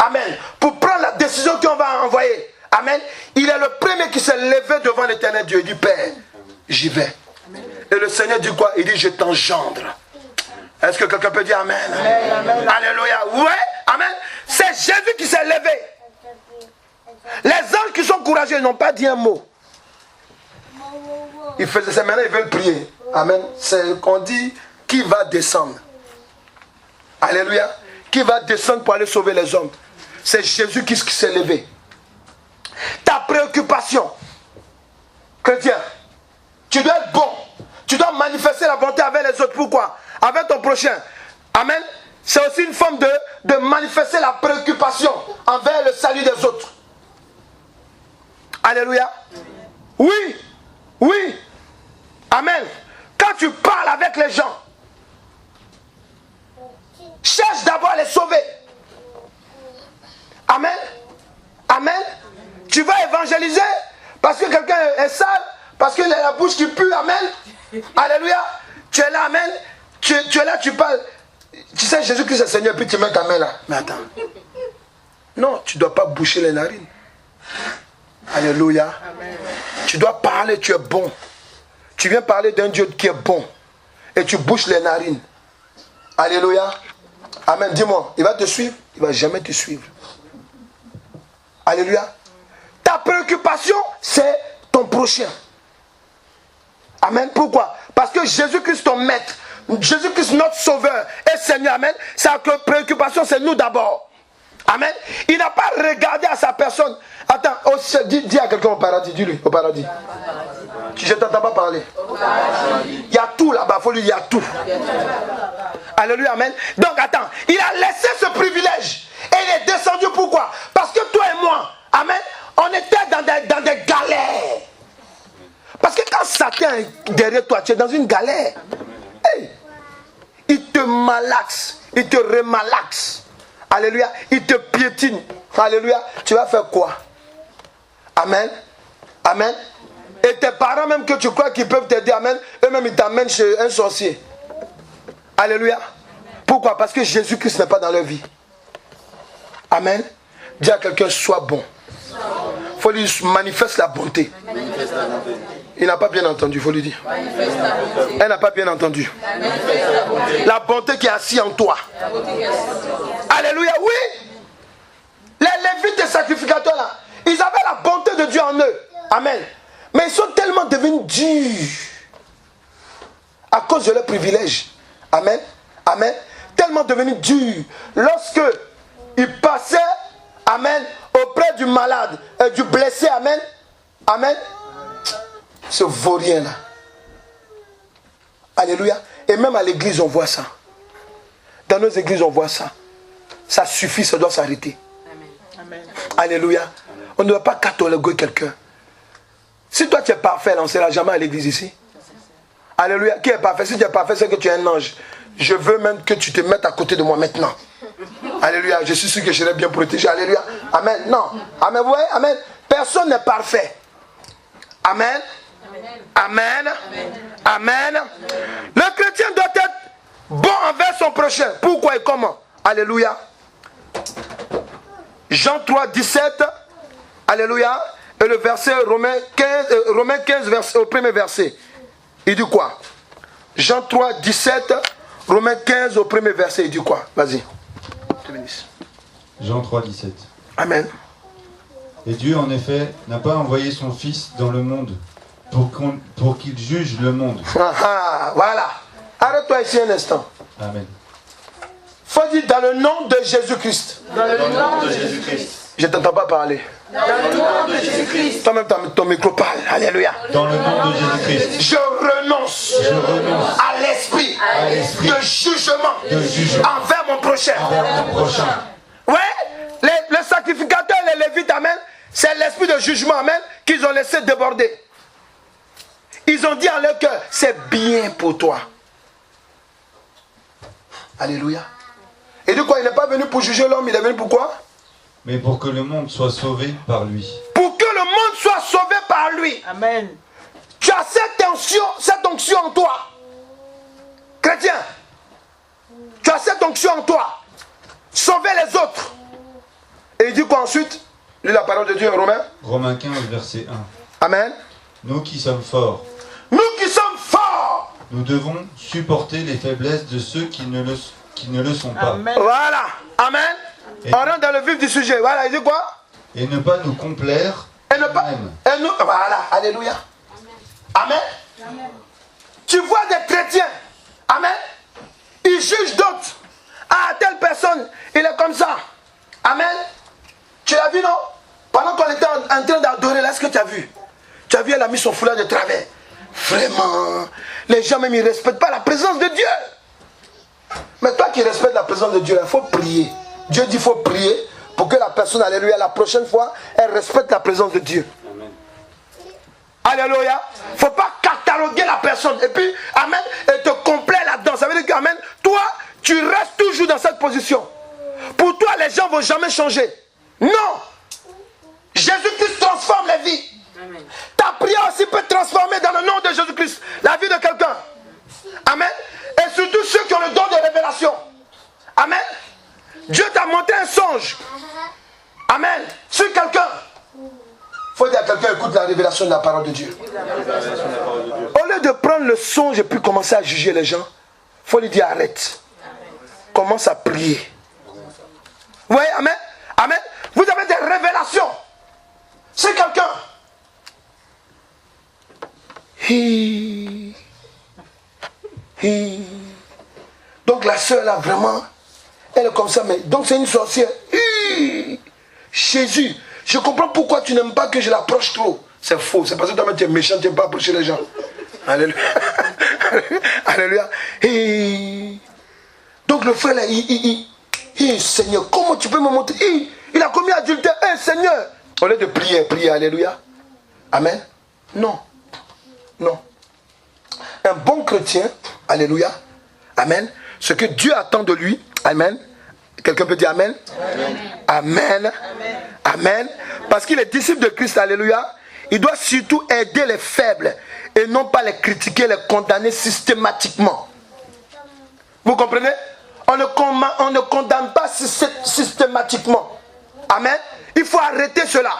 amen, pour prendre la décision qu'on va envoyer, amen, il est le premier qui s'est levé devant l'éternel Dieu. Il dit, Père, j'y vais. Et le Seigneur dit quoi? Il dit, je t'engendre. Est-ce que quelqu'un peut dire amen? Amen, amen. Alléluia. Ouais, amen. C'est Jésus qui s'est levé. Les anges qui sont courageux, ils n'ont pas dit un mot. Ils faisaient ça, maintenant ils veulent prier. Amen. C'est qu'on dit qui va descendre. Alléluia. Qui va descendre pour aller sauver les hommes? C'est Jésus qui s'est levé. Ta préoccupation, chrétien, tu dois être bon. Tu dois manifester la bonté avec les autres. Pourquoi? Avec ton prochain. Amen. C'est aussi une forme de manifester la préoccupation envers le salut des autres. Alléluia. Oui. Oui. Amen. Quand tu parles avec les gens, cherche d'abord à les sauver. Amen. Amen. Tu vas évangéliser parce que quelqu'un est sale, parce qu'il a la bouche qui pue. Amen. Alléluia. Tu es là, amen. Tu es là, tu parles. Tu sais, Jésus-Christ est Seigneur, puis tu mets ta main là. Mais attends. Non, tu ne dois pas boucher les narines. Alléluia. Amen. Tu dois parler, tu es bon. Tu viens parler d'un Dieu qui est bon. Et tu bouches les narines. Alléluia. Amen. Dis-moi, il va te suivre? Il ne va jamais te suivre. Alléluia. Ta préoccupation, c'est ton prochain. Amen. Pourquoi? Parce que Jésus-Christ, ton maître, Jésus-Christ, notre sauveur et Seigneur, amen, sa préoccupation, c'est nous d'abord. Amen. Il n'a pas regardé à sa personne. Attends, dis à quelqu'un au paradis, dis-lui, au paradis. Je ne t'entends pas parler. Il y a tout là-bas, il faut lui dire, il y a tout. Alléluia, amen. Donc attends, il a laissé ce privilège et il est descendu, pourquoi? Parce que toi et moi, amen, on était dans des galères. Parce que quand Satan est derrière toi, tu es dans une galère. Hey, il te malaxe, il te remalaxe. Alléluia, il te piétine. Alléluia, tu vas faire quoi? Amen. Amen. Et tes parents même que tu crois qu'ils peuvent t'aider, amen, eux-mêmes ils t'amènent chez un sorcier. Alléluia. Pourquoi? Parce que Jésus-Christ n'est pas dans leur vie. Amen. Dis à quelqu'un, sois bon. Il faut lui manifester la bonté. Il n'a pas bien entendu, il faut lui dire. Elle n'a pas bien entendu. La bonté qui est assise en toi. Alléluia, oui. Les lévites et sacrificateurs là, ils avaient la bonté de Dieu en eux. Amen. Mais ils sont tellement devenus durs à cause de leurs privilèges. Amen. Amen. Tellement devenus durs. Lorsque ils passaient, amen, auprès du malade, du blessé, amen. Amen. Ce vaurien là. Alléluia. Et même à l'église, on voit ça. Dans nos églises, on voit ça. Ça suffit, ça doit s'arrêter. Amen. Alléluia. On ne doit pas cataloguer quelqu'un. Si toi tu es parfait, on ne sera jamais à l'église ici. Alléluia. Qui est parfait? Si tu es parfait, c'est que tu es un ange. Je veux même que tu te mettes à côté de moi maintenant. Alléluia. Je suis sûr que je serai bien protégé. Alléluia. Amen. Non. Amen. Vous voyez? Amen. Personne n'est parfait. Amen. Amen. Amen. Le chrétien doit être bon envers son prochain. Pourquoi et comment? Alléluia. Jean 3, 17. Alléluia. Et le verset Romains 15 verset, au premier verset. Il dit quoi? Jean 3, 17. Romains 15 au premier verset. Il dit quoi? Vas-y. Jean 3, 17. Amen. Et Dieu, en effet, n'a pas envoyé son Fils dans le monde pour qu'il juge le monde. Voilà. Arrête-toi ici un instant. Amen. Faut dire dans le nom de Jésus-Christ. Dans le nom de Jésus-Christ. Je ne t'entends pas parler. Dans le nom de Jésus-Christ. Toi-même, ton micro parle. Alléluia. Dans le nom de Jésus-Christ. Je renonce à l'esprit de jugement envers mon prochain. Ouais, les sacrificateurs et les lévites, amen, c'est l'esprit de jugement, amen, qu'ils ont laissé déborder. Ils ont dit en leur cœur, c'est bien pour toi. Alléluia. Et de quoi? Il n'est pas venu pour juger l'homme, il est venu pour quoi? Mais pour que le monde soit sauvé par lui. Pour que le monde soit sauvé par lui. Amen. Tu as cette onction en toi. Chrétien, tu as cette onction en toi. Sauver les autres. Et il dit quoi ensuite? Lis la parole de Dieu en Romains. Romains 15, verset 1. Amen. Nous qui sommes forts, Nous qui sommes forts. nous devons supporter les faiblesses de ceux qui ne le sont pas. Amen. Voilà. Amen. On rentre dans le vif du sujet. Voilà, il dit quoi? Et ne pas nous complaire. Et ne pas. Et nous, voilà. Alléluia. Amen. Amen. Tu vois des chrétiens. Amen. Ils jugent d'autres. Ah, telle personne, il est comme ça. Amen. Tu l'as vu, non? Pendant qu'on était en train d'adorer, là, est-ce que tu as vu? Tu as vu, elle a mis son foulard de travers. Vraiment. Les gens même, ils ne respectent pas la présence de Dieu. Mais toi qui respectes la présence de Dieu, il faut prier. Dieu dit qu'il faut prier pour que la personne, alléluia, la prochaine fois, elle respecte la présence de Dieu. Amen. Alléluia. Il ne faut pas cataloguer la personne. Et puis, amen, et te complaire là-dedans. Ça veut dire que, amen, toi, tu restes toujours dans cette position. Pour toi, les gens ne vont jamais changer. Non. Jésus-Christ transforme les vies. Amen. Ta prière aussi peut transformer dans le nom de Jésus-Christ la vie de quelqu'un. Amen. Et surtout ceux qui ont le don de révélation. Amen. Dieu t'a montré un songe. Amen. Sur quelqu'un. Il faut dire à quelqu'un, écoute la révélation de la parole de Dieu. Au lieu de prendre le songe et puis commencer à juger les gens, il faut lui dire arrête. Commence à prier. Vous voyez, amen. Amen. Vous avez des révélations. C'est quelqu'un. Donc la soeur là vraiment, elle est comme ça, mais donc c'est une sorcière. Jésus, je comprends pourquoi tu n'aimes pas que je l'approche trop. C'est faux, c'est parce que toi tu es méchant, tu n'aimes pas approcher les gens. Alléluia. Alléluia. Donc le frère là, Seigneur, comment tu peux me montrer? Il a commis adultère. Seigneur. Au lieu de prier, alléluia. Amen. Non. Non. Un bon chrétien, alléluia. Amen. Ce que Dieu attend de lui, amen. Quelqu'un peut dire amen? Amen. Amen. Amen. Parce qu'il est disciple de Christ, alléluia. Il doit surtout aider les faibles et non pas les critiquer, les condamner systématiquement. Vous comprenez? On ne condamne pas systématiquement. Amen. Il faut arrêter cela.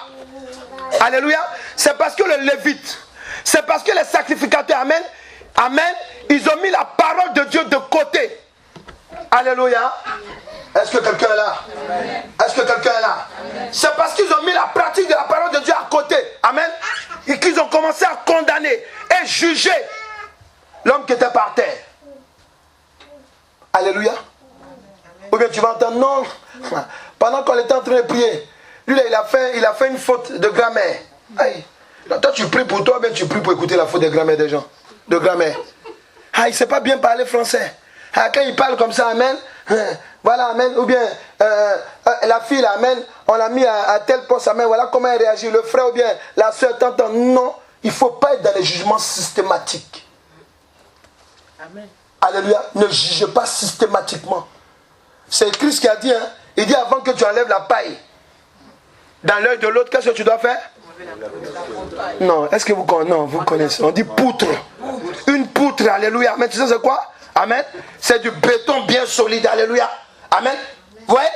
Alléluia. C'est parce que le lévite, c'est parce que les sacrificateurs, amen, amen, ils ont mis la parole de Dieu de côté. Alléluia. Est-ce que quelqu'un est là? Est-ce que quelqu'un est là? C'est parce qu'ils ont mis la pratique de la parole de Dieu à côté. Amen. juger l'homme qui était par terre. Alléluia. Ou bien tu vas entendre, non, pendant qu'on était en train de prier, lui là, il a fait une faute de grammaire. Aïe. Toi tu pries pour toi, mais tu pries pour écouter la faute de grammaire des gens. De grammaire. Ah, il ne sait pas bien parler français. Ah, quand il parle comme ça, amen. Voilà, amen. Ou bien, la fille, amen, on l'a mis à tel poste, amen. Voilà comment elle réagit. Le frère ou bien la soeur t'entend. Non, il ne faut pas être dans les jugements systématiques. Amen. Alléluia. Ne jugez pas systématiquement. C'est Christ qui a dit, hein. Il dit avant que tu enlèves la paille dans l'œil de l'autre, qu'est-ce que tu dois faire? Non, est-ce que vous connaissez? On dit poutre. Une poutre, alléluia. Amen. Tu sais c'est quoi? Amen. C'est du béton bien solide, alléluia. Amen. Vous voyez?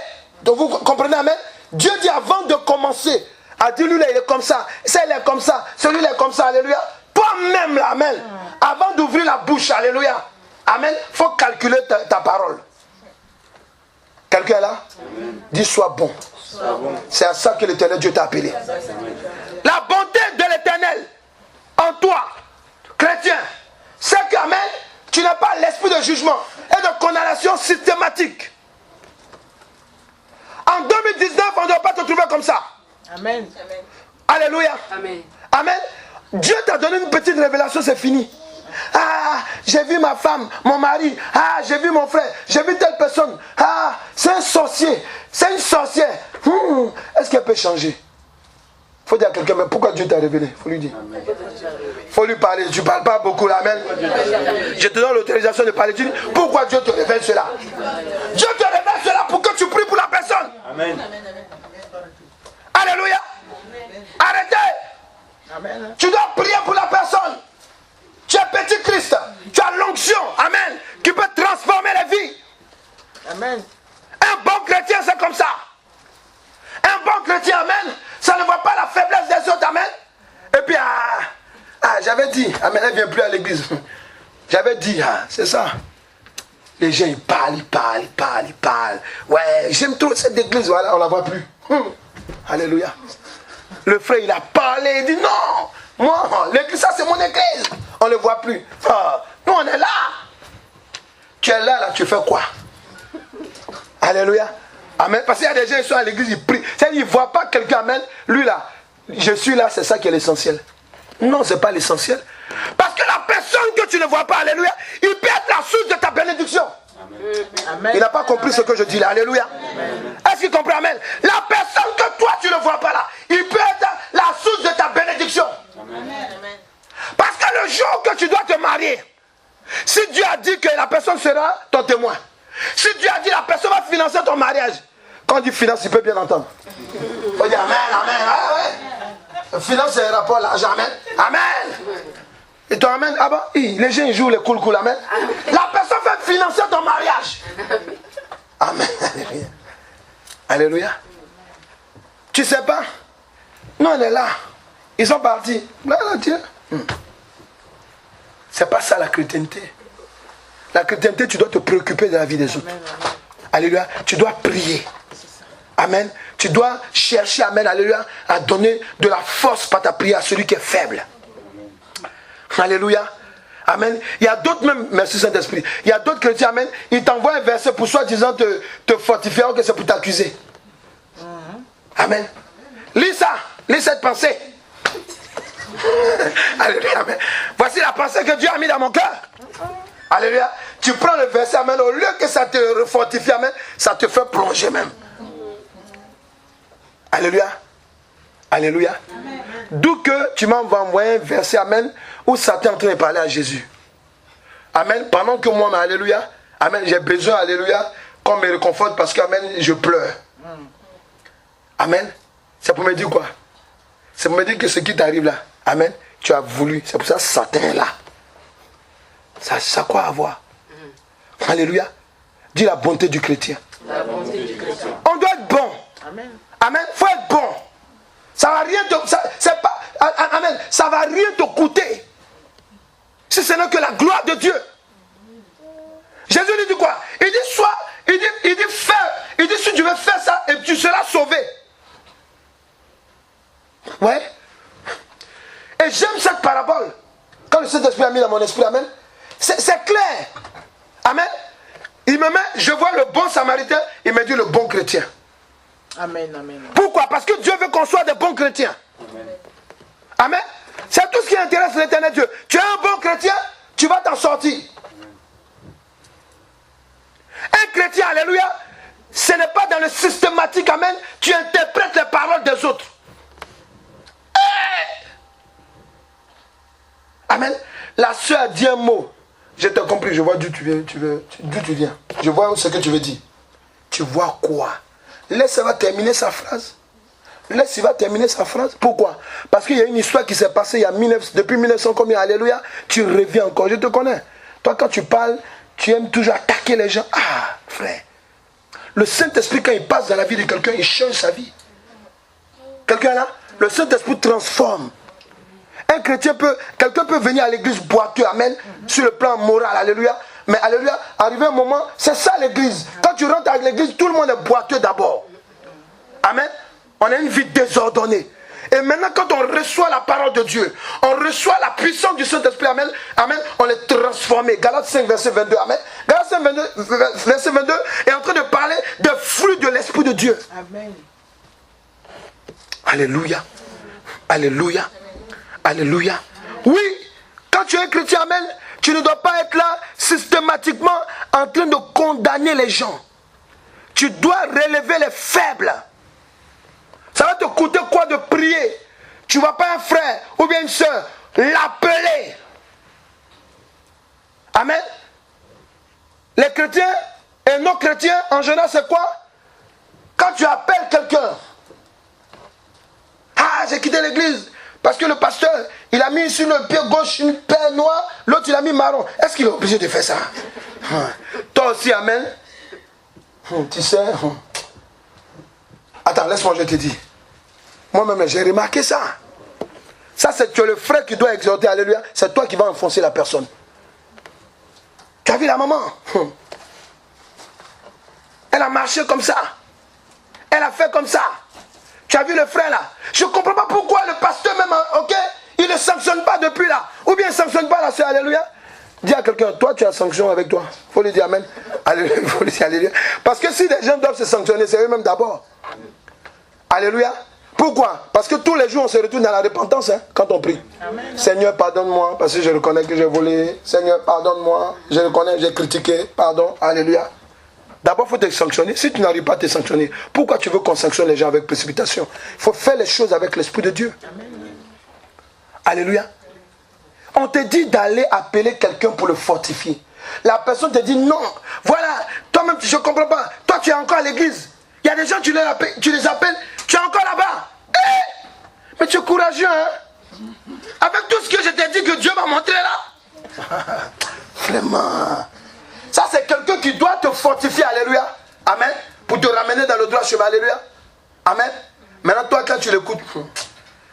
Donc vous comprenez, amen. Dieu dit avant de commencer à dire lui là il est comme ça, celle est comme ça, celui-là est comme ça, alléluia. Toi-même là, amen. Avant d'ouvrir la bouche, alléluia. Amen. Il faut calculer ta parole. Quelqu'un est là? Dis sois bon. C'est à ça que l'Éternel Dieu t'a appelé. La bonté de l'Éternel en toi, chrétien, c'est qu'amen, tu n'as pas l'esprit de jugement et de condamnation systématique. En 2019, on ne doit pas te trouver comme ça. Amen. Alléluia. Amen. Amen. Dieu t'a donné une petite révélation, c'est fini. Ah, j'ai vu ma femme, mon mari. Ah, j'ai vu mon frère. J'ai vu telle personne. Ah, c'est un sorcier. C'est une sorcière. Est-ce qu'elle peut changer? Il faut dire à quelqu'un, mais pourquoi Dieu t'a révélé? Il faut lui dire. Il faut lui parler. Tu ne parles pas beaucoup là, amen. Je te donne l'autorisation de parler. Tu dis, pourquoi Dieu te révèle cela? Dieu te révèle cela pour que tu pries pour la personne. Amen. Alléluia. Arrêtez. Amen. Tu dois prier pour la personne. Tu es petit Christ. Tu as l'onction. Amen. Qui peut transformer les vies. Amen. Un bon chrétien, c'est comme ça. Un bon chrétien, amen. Ça ne voit pas la faiblesse des autres, amen. Et puis, j'avais dit, amen, elle ne vient plus à l'église. J'avais dit, c'est ça. Les gens, ils parlent. Ouais, j'aime trop cette église, voilà, on ne la voit plus. Alléluia. Le frère, il a parlé, il dit, non, moi, l'église, ça c'est mon église. On ne le voit plus. Nous, on est là. Tu es là, tu fais quoi? Alléluia. Amen. Parce qu'il y a des gens qui sont à l'église, ils prient. C'est-à-dire, ils ne voient pas quelqu'un, amen. Lui là, je suis là, c'est ça qui est l'essentiel. Non, ce n'est pas l'essentiel. Parce que la personne que tu ne vois pas, alléluia, il peut être la source de ta bénédiction. Amen. Il n'a pas compris ce que je dis là, alléluia. Est-ce qu'il comprend, amen? La personne que toi tu ne vois pas là, il peut être la source de ta bénédiction. Amen. Parce que le jour que tu dois te marier, si Dieu a dit que la personne sera ton témoin, si Dieu a dit la personne va financer ton mariage, quand on dit finance, il peut bien entendre. Il faut dire amen, amen. Ah ouais. Finance, c'est un rapport à l'argent, amen. Amen. Et toi, amen. Ah bon, les gens ils jouent les cool, amen. La personne fait financer ton mariage. Amen. Alléluia. Alléluia. Tu sais pas? Nous, on est là. Ils sont partis. Là, Dieu. C'est pas ça la chrétienté. La chrétienté, tu dois te préoccuper de la vie des autres. Amen. Alléluia. Tu dois prier. Amen. Tu dois chercher, amen, alléluia, à donner de la force par ta prière à celui qui est faible. Alléluia. Amen. Il y a d'autres même, merci Saint-Esprit, il y a d'autres chrétiens, amen, ils t'envoient un verset pour soi-disant te fortifier, alors que c'est pour t'accuser. Amen. Lis ça, lis cette pensée. Alléluia, amen. Voici la pensée que Dieu a mis dans mon cœur. Alléluia. Tu prends le verset, amen, au lieu que ça te fortifie, amen, ça te fait plonger même. Alléluia. Alléluia. D'où que tu m'as envoyé un verset, amen, où Satan est en train de parler à Jésus. Amen. Pendant que moi, alléluia, amen, j'ai besoin, alléluia, qu'on me réconforte parce que, amen, je pleure. Amen. C'est pour me dire quoi? C'est pour me dire que ce qui t'arrive là, amen, tu as voulu. C'est pour ça que Satan est là. Ça a quoi à voir? Alléluia. Dis la bonté du chrétien. La bonté du chrétien. On doit être bon. Amen. Amen. Faut être bon. Ça va rien te, c'est pas, amen. Ça va rien te coûter. Si ce n'est que la gloire de Dieu. Jésus lui dit quoi? Il dit il dit faire. Il dit si tu veux faire ça et tu seras sauvé. Ouais. Et j'aime cette parabole. Quand le Saint-Esprit a mis dans mon esprit, amen. C'est clair. Amen. Il me met, je vois le bon samaritain, il me dit le bon chrétien. Amen, amen. Pourquoi? Parce que Dieu veut qu'on soit des bons chrétiens. Amen. Amen. C'est tout ce qui intéresse l'éternel Dieu. Tu es un bon chrétien, tu vas t'en sortir. Un chrétien, alléluia, ce n'est pas dans le systématique, amen, tu interprètes les paroles des autres. Amen. La soeur a dit un mot. Je t'ai compris, je vois d'où tu viens. Je vois ce que tu veux dire. Tu vois quoi? Laisse, elle va terminer sa phrase. Laisse, il va terminer sa phrase. Pourquoi? Parce qu'il y a une histoire qui s'est passée il y a depuis 1900 combien? Alléluia. Tu reviens encore. Je te connais. Toi, quand tu parles, tu aimes toujours attaquer les gens. Ah, frère. Le Saint-Esprit, quand il passe dans la vie de quelqu'un, il change sa vie. Quelqu'un là? Le Saint-Esprit transforme. Un chrétien quelqu'un peut venir à l'église boiteux, amen, sur le plan moral, alléluia. Mais alléluia, arrivé un moment, c'est ça l'église. Quand tu rentres à l'église, tout le monde est boiteux d'abord. Amen. On a une vie désordonnée. Et maintenant, quand on reçoit la parole de Dieu, on reçoit la puissance du Saint-Esprit, amen, amen, on est transformé. Galates 5, verset 22, amen. Galates 5, verset 22 est en train de parler des fruits de l'Esprit de Dieu. Amen. Alléluia. Alléluia. Alléluia. Oui, quand tu es chrétien, amen, tu ne dois pas être là systématiquement en train de condamner les gens. Tu dois relever les faibles. Ça va te coûter quoi de prier? Tu ne vas pas un frère ou bien une soeur l'appeler. Amen. Les chrétiens et non chrétiens, en général, c'est quoi? Quand tu appelles quelqu'un, ah, j'ai quitté l'église parce que le pasteur, il a mis sur le pied gauche une paire noire, l'autre il a mis marron. Est-ce qu'il est obligé de faire ça? Toi aussi, amen. Tu sais. Attends, laisse-moi, je te dis. Moi-même, j'ai remarqué ça. Ça, c'est le frère qui doit exhorter, alléluia. C'est toi qui vas enfoncer la personne. Tu as vu la maman? Elle a marché comme ça. Elle a fait comme ça. Tu as vu le frère là? Je ne comprends pas pourquoi le pasteur même, ok, il ne sanctionne pas depuis là. Ou bien il ne sanctionne pas la soeur, alléluia. Dis à quelqu'un, toi tu as sanction avec toi. Il faut lui dire amen. Alléluia. Il faut lui dire alléluia. Parce que si les gens doivent se sanctionner, c'est eux-mêmes d'abord. Alléluia. Pourquoi? Parce que tous les jours on se retourne dans la repentance, hein, quand on prie. Amen. Seigneur, pardonne-moi, parce que je reconnais que j'ai volé. Seigneur, pardonne-moi, je reconnais, j'ai critiqué. Pardon. Alléluia. D'abord, il faut te sanctionner. Si tu n'arrives pas à te sanctionner, pourquoi tu veux qu'on sanctionne les gens avec précipitation? Il faut faire les choses avec l'Esprit de Dieu. Amen. Alléluia. On te dit d'aller appeler quelqu'un pour le fortifier. La personne te dit non. Voilà, toi-même, je ne comprends pas. Toi, tu es encore à l'église. Il y a des gens, tu les appelles, tu es encore là-bas. Hey! Mais tu es courageux, hein? Avec tout ce que je t'ai dit que Dieu m'a montré là. Vraiment. Ça, c'est quelqu'un qui doit te fortifier, alléluia. Amen. Pour te ramener dans le droit chemin, alléluia. Amen. Maintenant, toi, quand tu l'écoutes,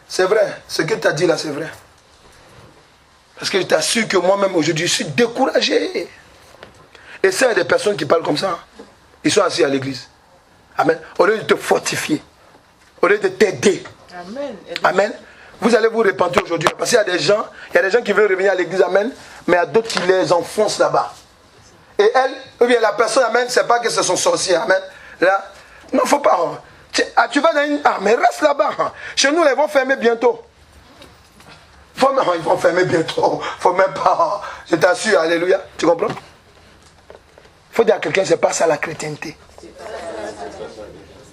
c'est vrai. Ce que tu as dit là, c'est vrai. Parce que je t'assure que moi-même, aujourd'hui, je suis découragé. Et c'est des personnes qui parlent comme ça. Ils sont assis à l'église. Amen. Au lieu de te fortifier. Au lieu de t'aider. Amen. Amen. Vous allez vous repentir aujourd'hui. Parce qu'il y a des gens qui veulent revenir à l'église, amen. Mais il y a d'autres qui les enfoncent là-bas. Et elle, ou bien la personne, amen, c'est pas que ce sont sorciers, amen. Là, non, faut pas. Tu vas dans une. Ah, mais reste là-bas. Chez nous, ils vont fermer bientôt. Ils vont fermer bientôt. Faut même pas. Je t'assure, alléluia. Tu comprends? Faut dire à quelqu'un, c'est pas ça la chrétienté.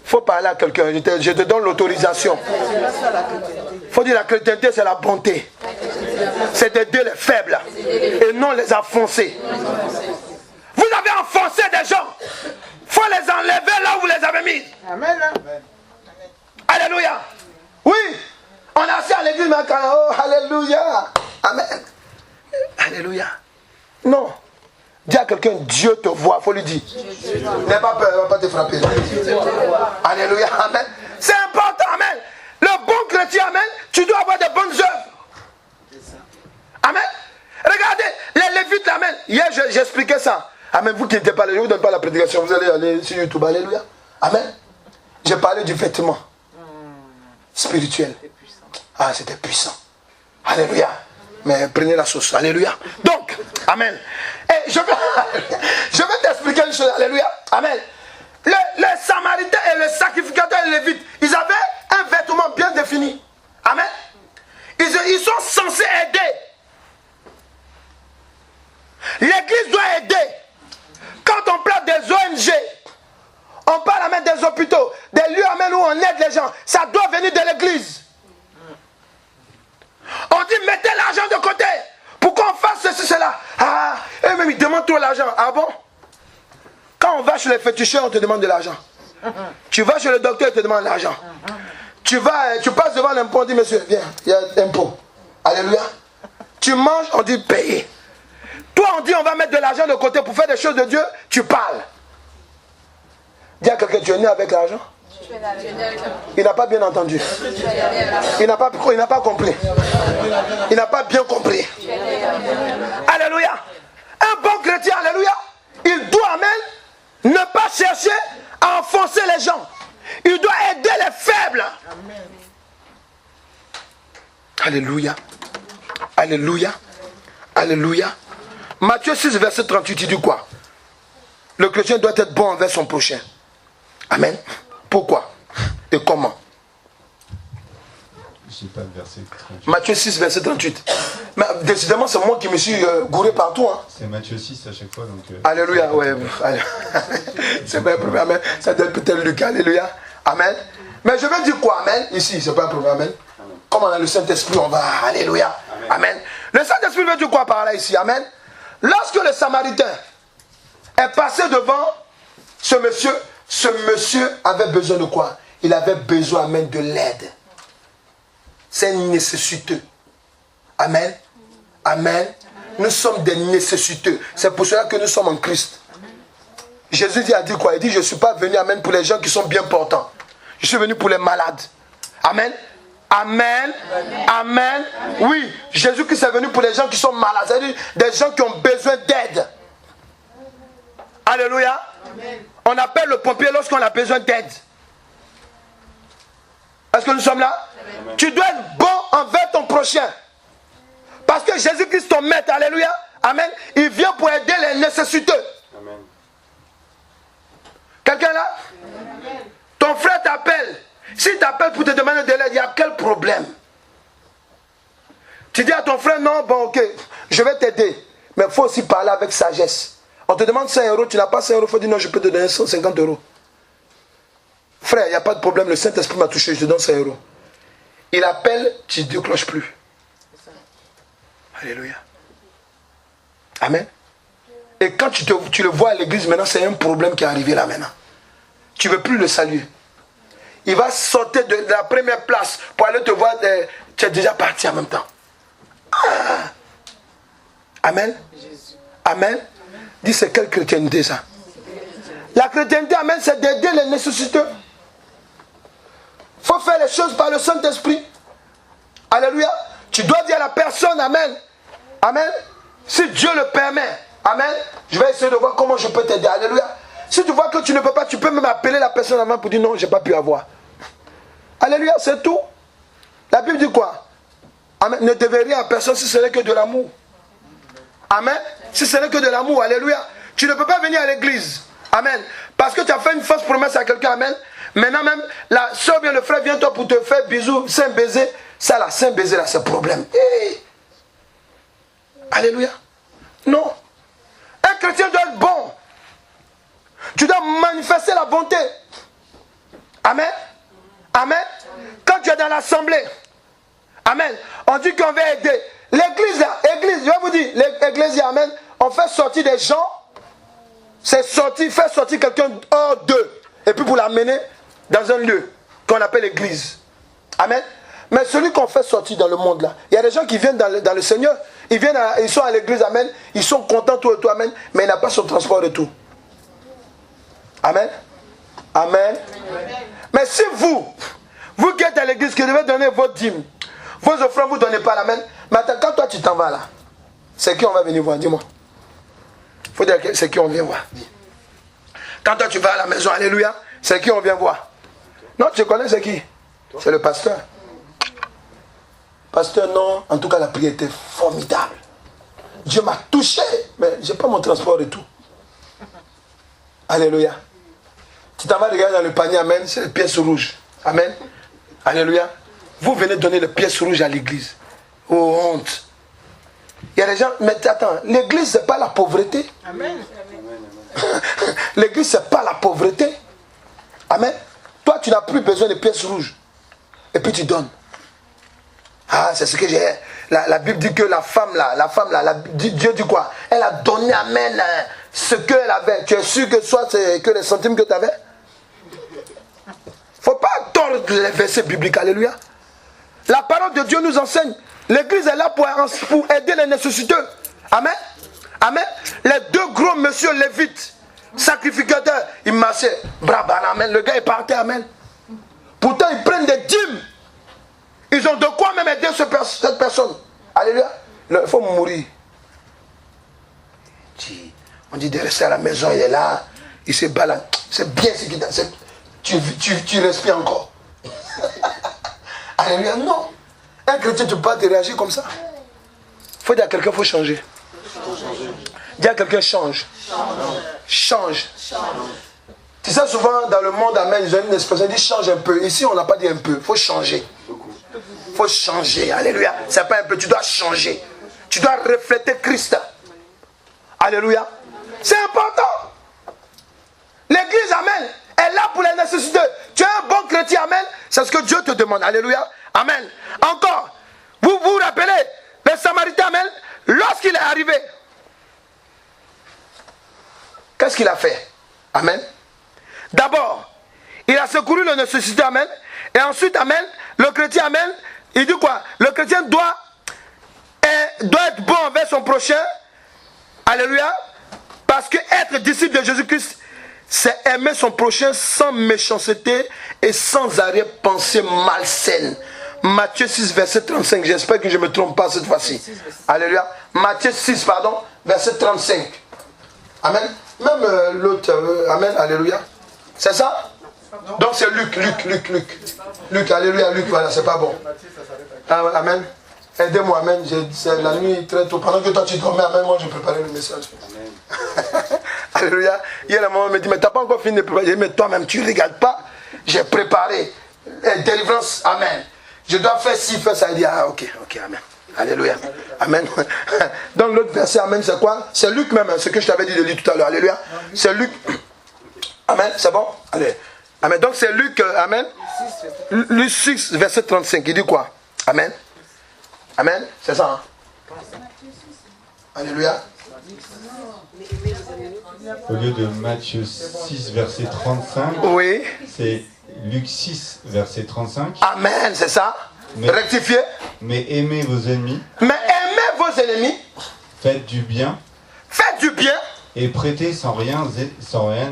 Faut parler à quelqu'un, je te donne l'autorisation. Faut dire la chrétienté, c'est la bonté. C'est d'aider les faibles et non les enfoncer. Vous avez enfoncé des gens. Faut les enlever là où vous les avez mis. Amen. Alléluia. Oui. On est assis à l'église, mais oh, alléluia. Amen. Alléluia. Non. Dis à quelqu'un, Dieu te voit. Il faut lui dire. N'aie pas peur, il ne va pas te frapper. Alléluia. Amen. C'est important. Amen. Le bon chrétien, amen, tu dois avoir de bonnes œuvres. Amen. Regardez, les Lévites, amen. Hier, j'expliquais ça. Amen. Vous qui n'étiez pas là, je ne vous donne pas la prédication. Vous allez aller sur YouTube. Alléluia. Amen. J'ai parlé du vêtement spirituel. Ah, c'était puissant. Alléluia. Mais prenez la sauce. Alléluia. Donc, amen. Et je vais t'expliquer une chose. Alléluia. Amen. Les Samaritains et les sacrificateurs et les Lévites, ils avaient un vêtement bien défini. Amen. Ils sont censés aider. L'église doit aider. Quand on parle des ONG, on parle amen, des hôpitaux, des lieux amen, où on aide les gens, ça doit venir de l'église. On dit mettez l'argent de côté pour qu'on fasse ceci, cela. Ah, et même ils demandent tout l'argent. Ah bon? Quand on va chez les féticheurs, on te demande de l'argent. Tu vas chez le docteur, il te demande de l'argent. Tu passes devant l'impôt, on dit monsieur, viens, il y a l'impôt. Alléluia. Tu manges, on dit payer. Toi, on dit on va mettre de l'argent de côté pour faire des choses de Dieu, tu parles. Dis à quelqu'un, tu es né avec l'argent? Il n'a pas bien entendu. Il n'a pas compris. Il n'a pas bien compris. Alléluia. Un bon chrétien, alléluia, il doit, amen, ne pas chercher à enfoncer les gens. Il doit aider les faibles. Alléluia. Alléluia. Alléluia. Matthieu 6, verset 38, il dit quoi? Le chrétien doit être bon envers son prochain. Amen. Pourquoi et comment? Je sais pas le verset 38. Matthieu 6, verset 38. Mais décidément, c'est moi qui me suis gouré partout. Hein. C'est Matthieu 6 à chaque fois. Donc, alléluia, ouais. C'est pas un problème. Amen. Ça doit être peut-être Luc. Alléluia. Amen. Mais je vais dire quoi? Amen. Ici, c'est pas un problème. Amen. Comme on a le Saint-Esprit, on va. Alléluia. Amen. Amen. Le Saint-Esprit veut dire quoi par là ici? Amen. Lorsque le Samaritain est passé devant ce monsieur avait besoin de quoi? Il avait besoin, amen, de l'aide. C'est nécessiteux. Amen. Amen. Nous sommes des nécessiteux. C'est pour cela que nous sommes en Christ. Jésus a dit quoi? Il dit, je ne suis pas venu, amen, pour les gens qui sont bien portants. Je suis venu pour les malades. Amen. Amen. Amen. Oui, Jésus-Christ est venu pour les gens qui sont malades. C'est-à-dire des gens qui ont besoin d'aide. Alléluia. Amen. On appelle le pompier lorsqu'on a besoin d'aide. Est-ce que nous sommes là? Amen. Tu dois être bon envers ton prochain. Parce que Jésus-Christ, ton maître, alléluia, amen, il vient pour aider les nécessiteux. Amen. Quelqu'un là? Amen. Ton frère t'appelle. S'il t'appelle pour te demander de l'aide, il y a quel problème? Tu dis à ton frère, non, bon ok, je vais t'aider. Mais il faut aussi parler avec sagesse. On te demande 5 euros, tu n'as pas 5 euros, il faut dire non, je peux te donner 150 euros. Frère, il n'y a pas de problème, le Saint-Esprit m'a touché, je te donne 5 euros. Il appelle, tu ne décroches plus. Alléluia. Amen. Et quand tu le vois à l'église, maintenant, c'est un problème qui est arrivé là maintenant. Tu ne veux plus le saluer. Il va sauter de la première place pour aller te voir, tu es déjà parti en même temps. Ah. Amen. Amen. Dis, c'est quelle chrétienté ça? La chrétienté, amen, c'est d'aider les nécessiteux. Il faut faire les choses par le Saint-Esprit. Alléluia. Tu dois dire à la personne, amen. Amen. Si Dieu le permet, amen, je vais essayer de voir comment je peux t'aider. Alléluia. Si tu vois que tu ne peux pas, tu peux même appeler la personne avant pour dire non, je n'ai pas pu avoir. Alléluia, c'est tout. La Bible dit quoi? Amen. Ne devez rien à personne si ce n'est que de l'amour. Amen. Si ce n'est que de l'amour, alléluia. Tu ne peux pas venir à l'église. Amen. Parce que tu as fait une fausse promesse à quelqu'un. Amen. Maintenant même, la soeur vient, le frère vient toi pour te faire bisous, c'est un baiser. Ça là, c'est un baiser là, c'est un problème. Hey. Alléluia. Non. Un chrétien doit être bon. Tu dois manifester la bonté. Amen. Amen. Quand tu es dans l'assemblée, amen, on dit qu'on va aider. L'église là, église, je vais vous dire, l'église, amen, on fait sortir des gens, c'est sortir, faire sortir quelqu'un hors d'eux, et puis pour l'amener dans un lieu qu'on appelle l'église. Amen. Mais celui qu'on fait sortir dans le monde là, il y a des gens qui viennent dans le Seigneur, ils sont à l'église, amen, ils sont contents tout et tout, amen, mais il n'a pas son transport de tout. Amen. Amen. Amen. Mais si vous qui êtes à l'église, qui devez donner votre dîme, vos offrandes, vous ne donnez pas l'amen. Mais attends, quand toi tu t'en vas là, c'est qui on va venir voir? Dis-moi. Il faut dire que c'est qui on vient voir. Quand toi tu vas à la maison, alléluia, c'est qui on vient voir? Non, tu connais c'est qui? C'est le pasteur. Pasteur, non. En tout cas, la prière était formidable. Dieu m'a touché. Mais je n'ai pas mon transport et tout. Alléluia. Tu t'en vas regarder dans le panier, amen. C'est les pièces rouges. Amen. Alléluia. Vous venez donner les pièces rouges à l'église. Oh, honte. Il y a des gens, mais attends, l'église, ce n'est pas la pauvreté. Amen. L'église, ce n'est pas la pauvreté. Amen. Toi, tu n'as plus besoin de pièces rouges. Et puis tu donnes. Ah, c'est ce que j'ai. La Bible dit que la femme là, Dieu dit quoi? Elle a donné, amen, ce qu'elle avait. Tu es sûr que soit c'est que les centimes que tu avais? Faut pas tordre les versets bibliques. Alléluia. La parole de Dieu nous enseigne. L'église est là pour aider les nécessiteux. Amen. Amen. Les deux gros monsieur lévites, sacrificateurs, ils marchaient. Brabant, amen. Le gars est parti, amen. Pourtant, ils prennent des dîmes. Ils ont de quoi même aider cette personne. Alléluia. Il faut mourir. On dit de rester à la maison, il est là. Il se balade. C'est bien ce qu'il a. Tu respires encore. Alléluia. Non. Un chrétien, tu ne peux pas te réagir comme ça. Il faut dire à quelqu'un, il faut changer. Dis à quelqu'un, change. Change. Tu sais, souvent dans le monde, amen, ils ont une expression, ils disent change un peu. Ici, on n'a pas dit un peu. Il faut changer. Il faut changer. Alléluia. C'est pas un peu, tu dois changer. Tu dois refléter Christ. Alléluia. C'est important. L'église, amen, est là pour les nécessités. Tu es un bon chrétien, amen. C'est ce que Dieu te demande. Alléluia. Amen. Encore. Vous vous rappelez, le Samaritain, amen, lorsqu'il est arrivé, qu'est-ce qu'il a fait? Amen. D'abord, il a secouru le nécessité, amen. Et ensuite, amen, le chrétien, amen, il dit quoi? Le chrétien doit être bon envers son prochain. Alléluia. Parce que être disciple de Jésus-Christ, c'est aimer son prochain sans méchanceté et sans arrière-pensée malsaine. Matthieu 6, verset 35. J'espère que je ne me trompe pas cette fois-ci. Alléluia. Matthieu 6, pardon, verset 35. Amen. Même l'autre, amen, alléluia. C'est ça? Donc c'est Luc, alléluia, Luc, voilà, c'est pas bon. Amen. Aidez-moi, amen. C'est la nuit très tôt. Pendant que toi tu dormais, amen, moi je préparais le message. Alléluia. Hier, la maman me dit, mais tu n'as pas encore fini de préparer. Mais toi-même, tu ne regardes pas. J'ai préparé. Délivrance, amen. Je dois faire ci, faire ça. Il dit, ah, ok, amen. Alléluia. Amen. Donc l'autre verset, amen, c'est quoi? C'est Luc même, ce que je t'avais dit de lire tout à l'heure. Alléluia. C'est Luc. Amen, c'est bon? Allez. Amen. Donc c'est Luc, amen. Luc 6, verset 35. Il dit quoi? Amen. Amen. C'est ça, hein? Alléluia. Au lieu de Matthieu 6, verset 35, oui. C'est Luc 6, verset 35. Amen, c'est ça. Rectifiez. Mais aimez vos ennemis. Mais aimez vos ennemis. Faites du bien. Faites du bien. Et prêtez sans rien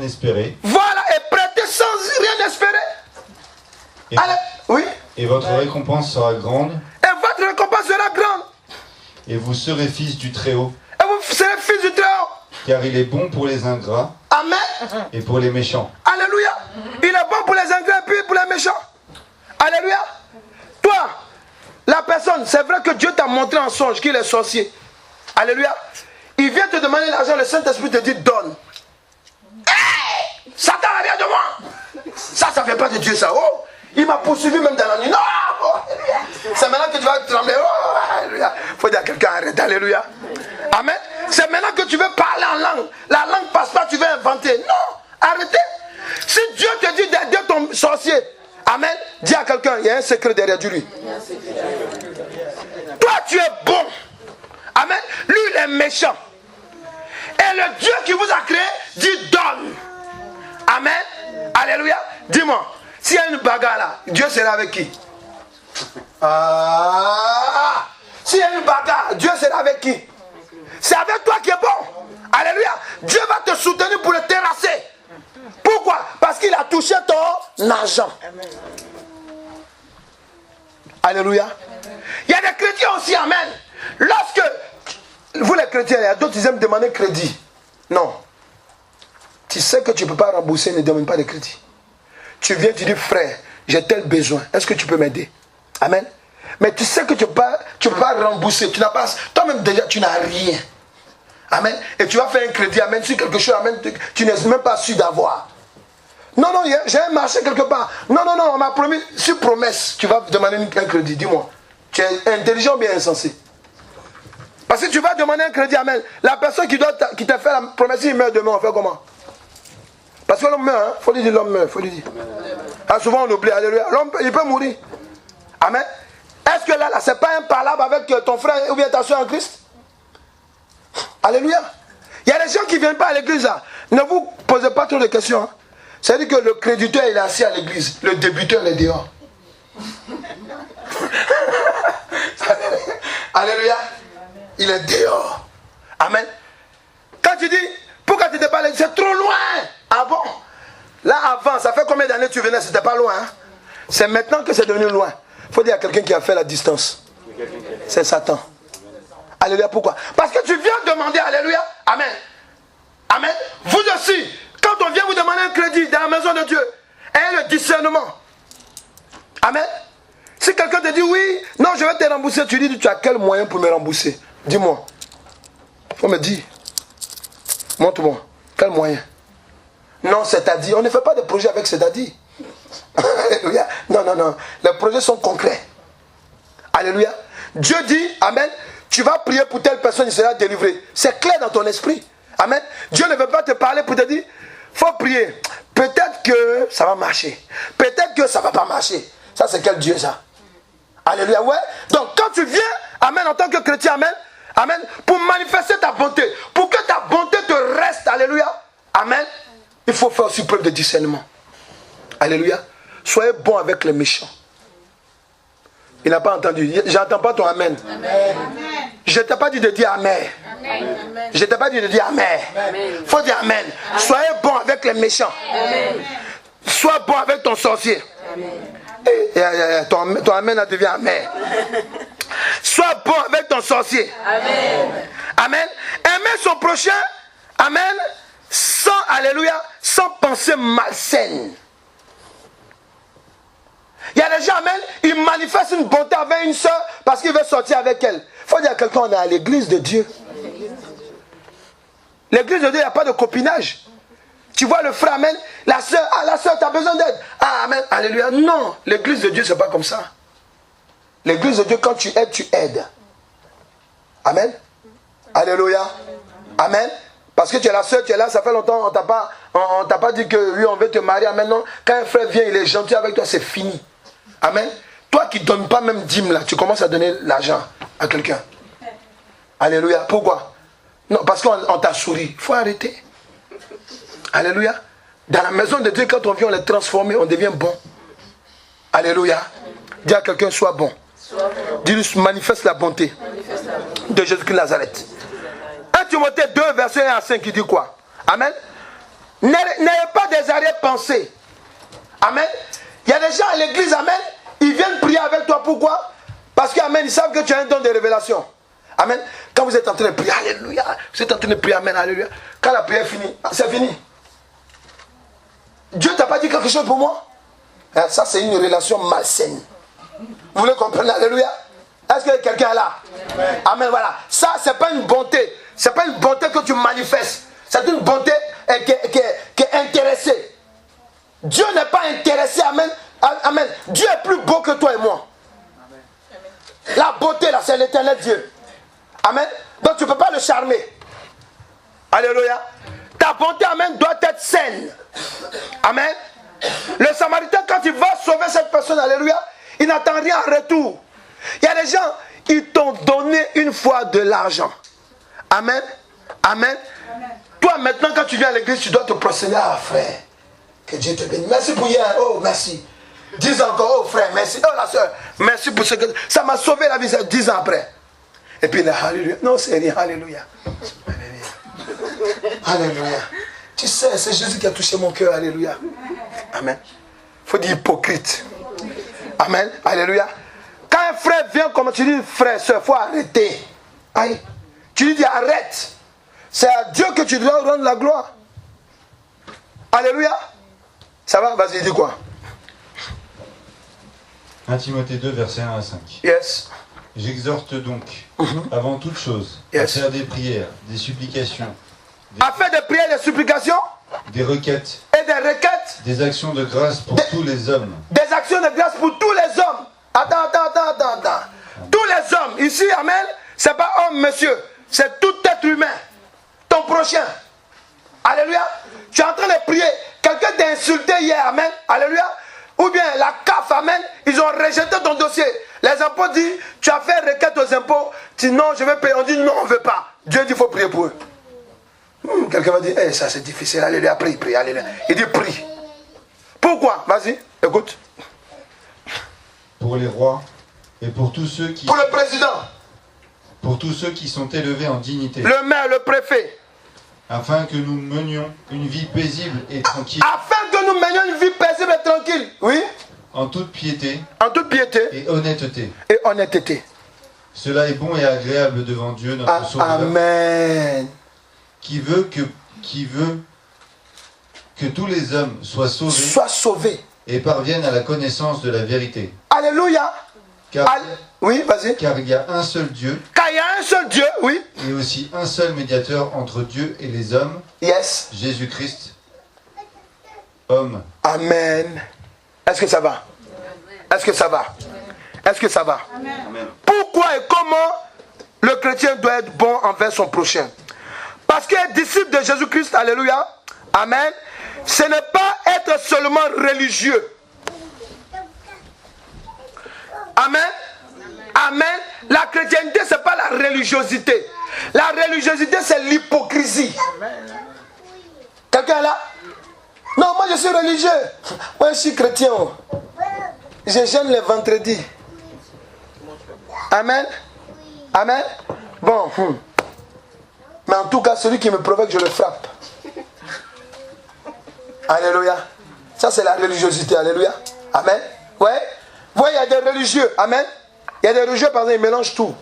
espérer. Voilà, et prêtez sans rien espérer. Allez, oui. Et votre récompense sera grande. Et votre récompense sera grande. Et vous serez fils du Très-Haut. Et vous serez fils du Très-Haut. Car il est bon pour les ingrats. Amen. Et pour les méchants. Alléluia. Il est bon pour les ingrats et puis pour les méchants. Alléluia. Toi, la personne, c'est vrai que Dieu t'a montré en songe qu'il est sorcier. Alléluia. Il vient te demander l'argent, le Saint-Esprit te dit donne. Hey, Satan n'a rien de moi. Ça ne fait pas de Dieu ça. Oh, il m'a poursuivi même dans la nuit. Non, oh, c'est maintenant que tu vas trembler. Oh, alléluia. Faut dire à quelqu'un arrête. Alléluia. Amen. C'est maintenant que tu veux parler en langue. La langue passe pas, tu veux inventer. Non, arrêtez. Si Dieu te dit d'aider ton sorcier, amen, dis à quelqu'un, il y a un secret derrière lui. Toi, tu es bon. Amen. Lui, il est méchant. Et le Dieu qui vous a créé dit donne. Amen. Alléluia. Dis-moi, s'il y a une bagarre là, Dieu sera avec qui? S'il y a une bagarre, Dieu sera avec qui? C'est avec toi qui est bon. Alléluia. Dieu va te soutenir pour le terrasser. Pourquoi? Parce qu'il a touché ton argent. Alléluia. Il y a des chrétiens aussi, amen. Lorsque vous les chrétiens, il y a d'autres qui aiment demander crédit. Non. Tu sais que tu ne peux pas rembourser, ne demande pas de crédit. Tu viens, tu dis frère, j'ai tel besoin. Est-ce que tu peux m'aider? Amen. Mais tu sais que tu peux pas rembourser. Tu n'as pas, toi-même déjà, tu n'as rien. Amen. Et tu vas faire un crédit, amen, sur quelque chose, amen, tu n'es même pas sûr d'avoir. Non, non, j'ai un marché quelque part. Non, non, non, on m'a promis, sur promesse, tu vas demander un crédit. Dis-moi, tu es intelligent ou bien insensé? Parce que tu vas demander un crédit, amen. La personne qui t'a fait la promesse, il meurt demain, on fait comment? Parce que l'homme meurt, hein? Faut lui dire l'homme meurt, faut lui dire. Ah, souvent on oublie, alléluia. L'homme, il peut mourir. Amen. Est-ce que là, c'est pas un parlable avec ton frère ou bien ta soeur en Christ? Alléluia. Il y a des gens qui ne viennent pas à l'église là. Ne vous posez pas trop de questions. Hein. C'est-à-dire que le créditeur il est assis à l'église. Le débuteur il est dehors. Alléluia. Il est dehors. Amen. Quand tu dis, pourquoi tu n'étais pas à l'église? C'est trop loin. Ah bon? Là avant, ça fait combien d'années tu venais? C'était pas loin. Hein? C'est maintenant que c'est devenu loin. Il faut dire à quelqu'un qui a fait la distance. C'est Satan. Alléluia, pourquoi? Parce que tu viens demander, alléluia, amen. Amen. Vous aussi, quand on vient vous demander un crédit dans la maison de Dieu, ayez le discernement. Amen. Si quelqu'un te dit oui, non, je vais te rembourser, tu dis, tu as quel moyen pour me rembourser? Dis-moi. Il faut me dire. Montre-moi. Quel moyen? Non, c'est-à-dire, on ne fait pas de projet avec c'est-à-dire. Alléluia. Non, non, non. Les projets sont concrets. Alléluia. Dieu dit, amen, tu vas prier pour telle personne, il sera délivré. C'est clair dans ton esprit. Amen. Dieu ne veut pas te parler pour te dire, faut prier. Peut-être que ça va marcher. Peut-être que ça ne va pas marcher. Ça, c'est quel Dieu, ça? Alléluia, ouais. Donc, quand tu viens, amen, en tant que chrétien, amen, amen, pour manifester ta bonté, pour que ta bonté te reste, alléluia, amen, il faut faire aussi preuve de discernement. Alléluia. Soyez bon avec les méchants. Il n'a pas entendu. J'entends pas ton amen. Amen. Je ne t'ai pas dit de dire amen. Amen. Je ne t'ai pas dit de dire amen. Il faut dire amen. Soyez bon avec les méchants. Amen. Sois bon avec ton sorcier. Amen. Ton amen devient amen. Sois bon avec ton sorcier. Amen. Amen. Aimer son prochain. Amen. Sans, alléluia, sans pensée malsaine. Il y a des gens, amen, ils manifestent une bonté avec une soeur parce qu'il veut sortir avec elle. Il faut dire à quelqu'un, on est à l'église de Dieu. L'église de Dieu, il n'y a pas de copinage. Tu vois le frère, amen, la soeur, tu as besoin d'aide. Ah, amen, alléluia. Non, l'église de Dieu, ce n'est pas comme ça. L'église de Dieu, quand tu aides. Amen. Alléluia. Amen. Parce que tu es la soeur, tu es là, ça fait longtemps, on t'a pas dit que oui, on veut te marier. Amen, non. Quand un frère vient, il est gentil avec toi, c'est fini. Amen. Toi qui ne donnes pas même dîme là, tu commences à donner l'argent à quelqu'un. Alléluia. Pourquoi? Non, parce qu'on t'a souri. Il faut arrêter. Alléluia. Dans la maison de Dieu, quand on vient, on est transformé, on devient bon. Alléluia. Dis à quelqu'un, sois bon. Dis-lui, manifeste la bonté de Jésus-Christ de Nazareth. 1 Timothée 2, verset 1 à 5, qui dit quoi? Amen. N'ayez pas des arrière-pensées. Amen. Il y a des gens à l'église, amen, ils viennent prier avec toi. Pourquoi? Parce qu'amen, ils savent que tu as un don de révélation. Amen. Quand vous êtes en train de prier, alléluia, vous êtes en train de prier, amen, alléluia. Quand la prière est finie, c'est fini. Dieu t'a pas dit quelque chose pour moi? Ça, c'est une relation malsaine. Vous voulez comprendre, alléluia? Est-ce que quelqu'un est là? Amen. Amen, voilà. Ça, c'est pas une bonté. C'est pas une bonté que tu manifestes. C'est une bonté qui est intéressée. Dieu n'est pas intéressé, amen. Amen. Dieu est plus beau que toi et moi. Amen. La beauté, là, c'est l'éternel Dieu. Amen. Donc tu ne peux pas le charmer. Alléluia. Ta bonté, amen, doit être saine. Amen. Le Samaritain, quand il va sauver cette personne, alléluia, il n'attend rien en retour. Il y a des gens, ils t'ont donné une fois de l'argent. Amen. Amen. Amen. Toi, maintenant, quand tu viens à l'église, tu dois te procéder. Ah, frère, que Dieu te bénisse. Merci pour hier. Oh, merci. 10 ans encore. Oh, frère, merci. Oh, la soeur, merci pour ce que... Ça m'a sauvé la vie, 10 ans après. Et puis, là, alléluia. Non, c'est rien. Alléluia. Alléluia. Alléluia. Tu sais, c'est Jésus qui a touché mon cœur. Alléluia. Amen. Il faut dire hypocrite. Amen. Alléluia. Quand un frère vient, comme tu dis, frère, soeur, il faut arrêter. Aïe. Tu lui dis arrête. C'est à Dieu que tu dois rendre la gloire. Alléluia. Ça va? Vas-y, dis quoi? 1 Timothée 2, versets 1 à 5. Yes. J'exhorte donc, avant toute chose, Yes. à faire des prières, des supplications, À faire des prières, des supplications des requêtes, et des requêtes, des actions de grâce pour tous les hommes, des actions de grâce pour tous les hommes. Attends. Tous les hommes. Ici, amen, c'est pas homme, monsieur. C'est tout être humain. Ton prochain. Alléluia. Tu es en train de prier. Quelqu'un t'a insulté hier, amen. Alléluia. Ou bien la CAF, amen. Ils ont rejeté ton dossier. Les impôts disent, tu as fait requête aux impôts. Tu dis non, je vais payer. On dit non, on ne veut pas. Dieu dit, il faut prier pour eux. Quelqu'un va dire, ça c'est difficile. Alléluia, prie, alléluia. Il dit, prie. Pourquoi? Vas-y, écoute. pour les rois et pour tous ceux qui... Pour le président. Pour tous ceux qui sont élevés en dignité. Le maire, le préfet. Afin que nous menions une vie paisible et tranquille. Afin que nous menions une vie paisible et tranquille. Oui. En toute piété. En toute piété. Et honnêteté. Et honnêteté. Cela est bon et agréable devant Dieu, notre Sauveur. Amen. Qui veut que tous les hommes soient sauvés. Soient sauvés. Et parviennent à la connaissance de la vérité. Alléluia. Oui, vas-y. Car il y a un seul Dieu. Car il y a un seul Dieu, oui. Et aussi un seul médiateur entre Dieu et les hommes. Yes. Jésus-Christ, homme. Amen. Est-ce que ça va? Est-ce que ça va? Est-ce que ça va? Amen. Pourquoi et comment le chrétien doit être bon envers son prochain? Parce qu'être disciple de Jésus-Christ, alléluia, amen, ce n'est pas être seulement religieux. Amen. Amen. La chrétienté, ce n'est pas la religiosité. La religiosité, c'est l'hypocrisie. Quelqu'un là? Non, moi je suis religieux. Moi je suis chrétien. Je jeûne les vendredis. Amen. Amen. Bon. Mais en tout cas, celui qui me provoque, je le frappe. Alléluia. Ça, c'est la religiosité. Alléluia. Amen. Ouais. Vous voyez, il y a des religieux. Amen. Il y a des religieux, par exemple, ils mélangent tout.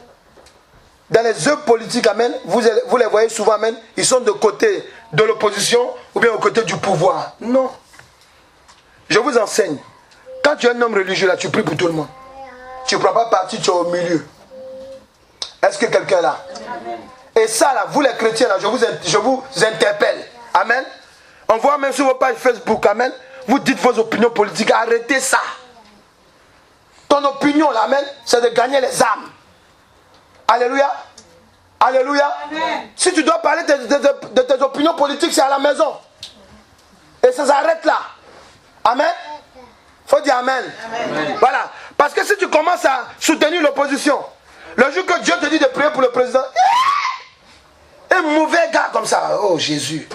Dans les œuvres politiques, amen, vous les voyez souvent, amen, ils sont de côté de l'opposition ou bien au côté du pouvoir. Non. Je vous enseigne. Quand tu es un homme religieux, là, tu pries pour tout le monde. Tu ne prends pas parti, tu es au milieu. Est-ce que quelqu'un là? Amen. Et ça, là, vous les chrétiens, là, je vous interpelle. Amen. On voit même sur vos pages Facebook, amen, vous dites vos opinions politiques, arrêtez ça. Ton opinion, là, amen, c'est de gagner les âmes. Alléluia. Alléluia. Amen. Si tu dois parler de tes opinions politiques, c'est à la maison. Et ça s'arrête là. Amen. Faut dire amen. Amen. Voilà. Parce que si tu commences à soutenir l'opposition, le jour que Dieu te dit de prier pour le président, un mauvais gars comme ça, oh Jésus,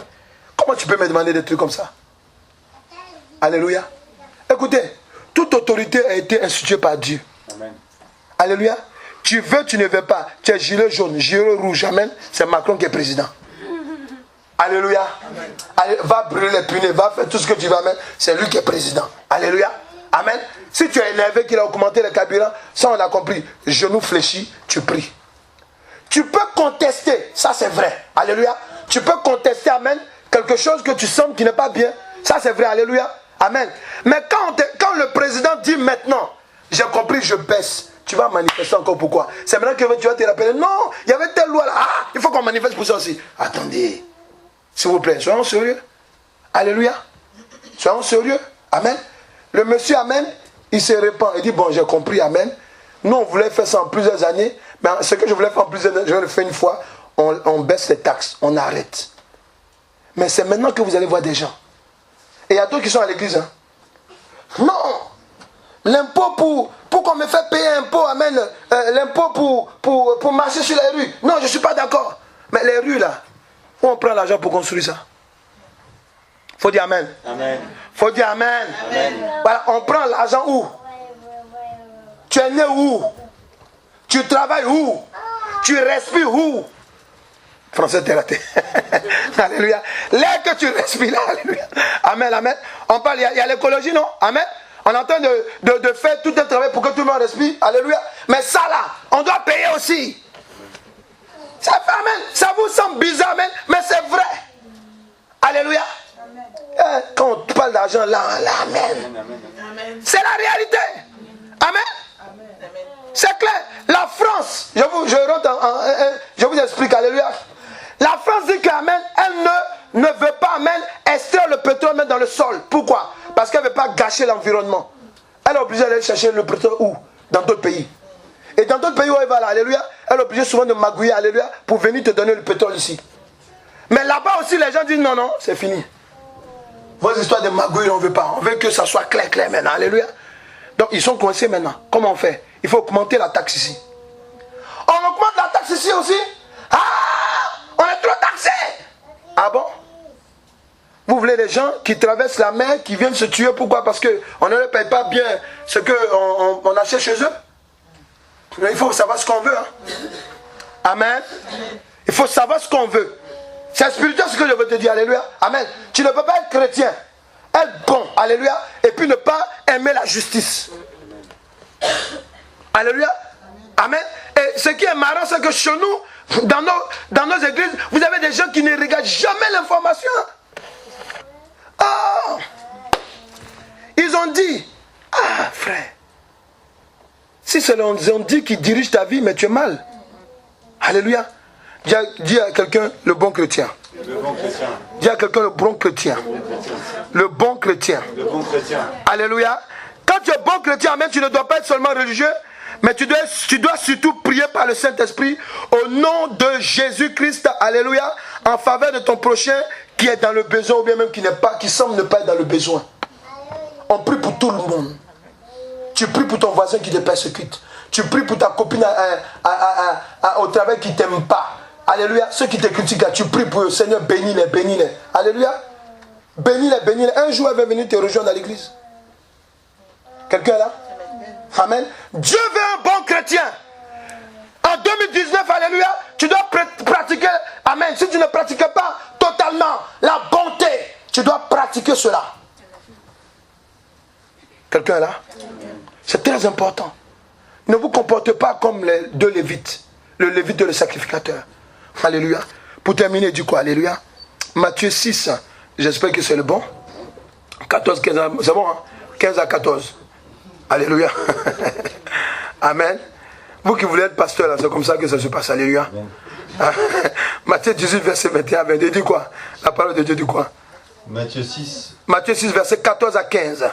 comment tu peux me demander des trucs comme ça? Alléluia. Écoutez, toute autorité a été instituée par Dieu. Amen. Alléluia. Tu veux, tu ne veux pas. Tu es gilet jaune, gilet rouge. Amen. C'est Macron qui est président. Alléluia. Allez, va brûler les punais, va faire tout ce que tu veux. Amen. C'est lui qui est président. Alléluia. Amen. Si tu es énervé qu'il a augmenté le carburant, ça on a compris. Genou fléchi, tu pries. Tu peux contester, ça c'est vrai. Alléluia. Tu peux contester, amen, quelque chose que tu sens qui n'est pas bien. Ça c'est vrai. Alléluia. Amen. Mais quand le président dit maintenant, j'ai compris, je baisse. Tu vas manifester encore pourquoi? C'est maintenant que tu vas te rappeler. Non, il y avait telle loi là. Ah, il faut qu'on manifeste pour ça aussi. Attendez. S'il vous plaît, soyons sérieux. Alléluia. Soyons sérieux. Amen. Le monsieur, amen, il se répand. Il dit, bon, j'ai compris, amen. Nous, on voulait faire ça en plusieurs années. Mais ce que je voulais faire en plusieurs années, je vais le faire une fois. On baisse les taxes. On arrête. Mais c'est maintenant que vous allez voir des gens. Et il y a d'autres qui sont à l'église. Hein. Non. L'impôt pour qu'on me fasse payer impôt, amen. L'impôt pour marcher sur les rues. Non, je ne suis pas d'accord. Mais les rues, là, où on prend l'argent pour construire ça? Faut dire amen. Amen. Faut dire amen. Amen. Voilà, on prend l'argent où? Tu es né où? Tu travailles où? Tu respires où? Français, t'es raté. Alléluia. L'air que tu respires là, alléluia. Amen, amen. On parle, il y a l'écologie, non? Amen. On est en train de faire tout un travail pour que tout le monde respire. Alléluia. Mais ça là, on doit payer aussi. Ça fait amen. Ça vous semble bizarre, amen. Mais c'est vrai. Alléluia. Amen. Quand on parle d'argent là, amen. C'est la réalité. Amen. C'est clair. La France, je vous explique, alléluia. La France dit qu'amen, elle ne veut pas, amen, extraire le pétrole même dans le sol. Pourquoi? Parce qu'elle ne veut pas gâcher l'environnement. Elle est obligée d'aller chercher le pétrole où? Dans d'autres pays. Et dans d'autres pays où elle va là, alléluia, elle est obligée souvent de magouiller, alléluia, pour venir te donner le pétrole ici. Mais là-bas aussi, les gens disent non, non, c'est fini. Vos histoires de magouille, on ne veut pas. On veut que ça soit clair, clair maintenant, alléluia. Donc ils sont coincés maintenant. Comment on fait? Il faut augmenter la taxe ici. On augmente la taxe ici aussi? Ah! On est trop taxé! Ah bon? Vous voulez des gens qui traversent la mer, qui viennent se tuer, pourquoi? Parce qu'on ne leur paye pas bien ce qu'on achète chez eux? Il faut savoir ce qu'on veut. Hein? Amen. Il faut savoir ce qu'on veut. C'est spirituel ce que je veux te dire, alléluia. Amen. Tu ne peux pas être chrétien, être bon, alléluia, et puis ne pas aimer la justice. Alléluia. Amen. Et ce qui est marrant, c'est que chez nous, dans nos églises, vous avez des gens qui ne regardent jamais l'information. Ah, ils ont dit, ah frère, si c'est on dit qu'ils dirigent ta vie, mais tu es mal. Alléluia. Dis à quelqu'un le bon chrétien. Le bon chrétien. Dis à quelqu'un le bon chrétien. Le bon chrétien. Le bon chrétien. Alléluia. Quand tu es bon chrétien, même tu ne dois pas être seulement religieux, mais tu dois surtout prier par le Saint-Esprit au nom de Jésus-Christ. Alléluia. En faveur de ton prochain qui est dans le besoin ou bien même qui semble ne pas être dans le besoin. On prie pour tout le monde. Tu pries pour ton voisin qui te persécute. Tu pries pour ta copine au travail qui ne t'aime pas. Alléluia. Ceux qui te critiquent, tu pries pour eux. Seigneur, bénis-les, bénis-les. Alléluia. Bénis-les, bénis-les. Un jour, elle va venir te rejoindre à l'église. Quelqu'un est là? Amen. Dieu veut un bon chrétien. En 2019, alléluia, tu dois pratiquer, amen. Si tu ne pratiques pas totalement la bonté, tu dois pratiquer cela. Quelqu'un est là? C'est très important. Ne vous comportez pas comme les deux lévites. Le lévite et le sacrificateur. Alléluia. Pour terminer, dis quoi? Alléluia. Matthieu 6, j'espère que c'est le bon. 14, 15, c'est bon, hein? 15 à 14. Alléluia. Amen. Vous qui voulez être pasteur, là, c'est comme ça que ça se passe. Alléluia. Matthieu 18, verset 21 à 22. Dis quoi? La parole de Dieu dit quoi? Matthieu 6. Matthieu 6, verset 14 à 15.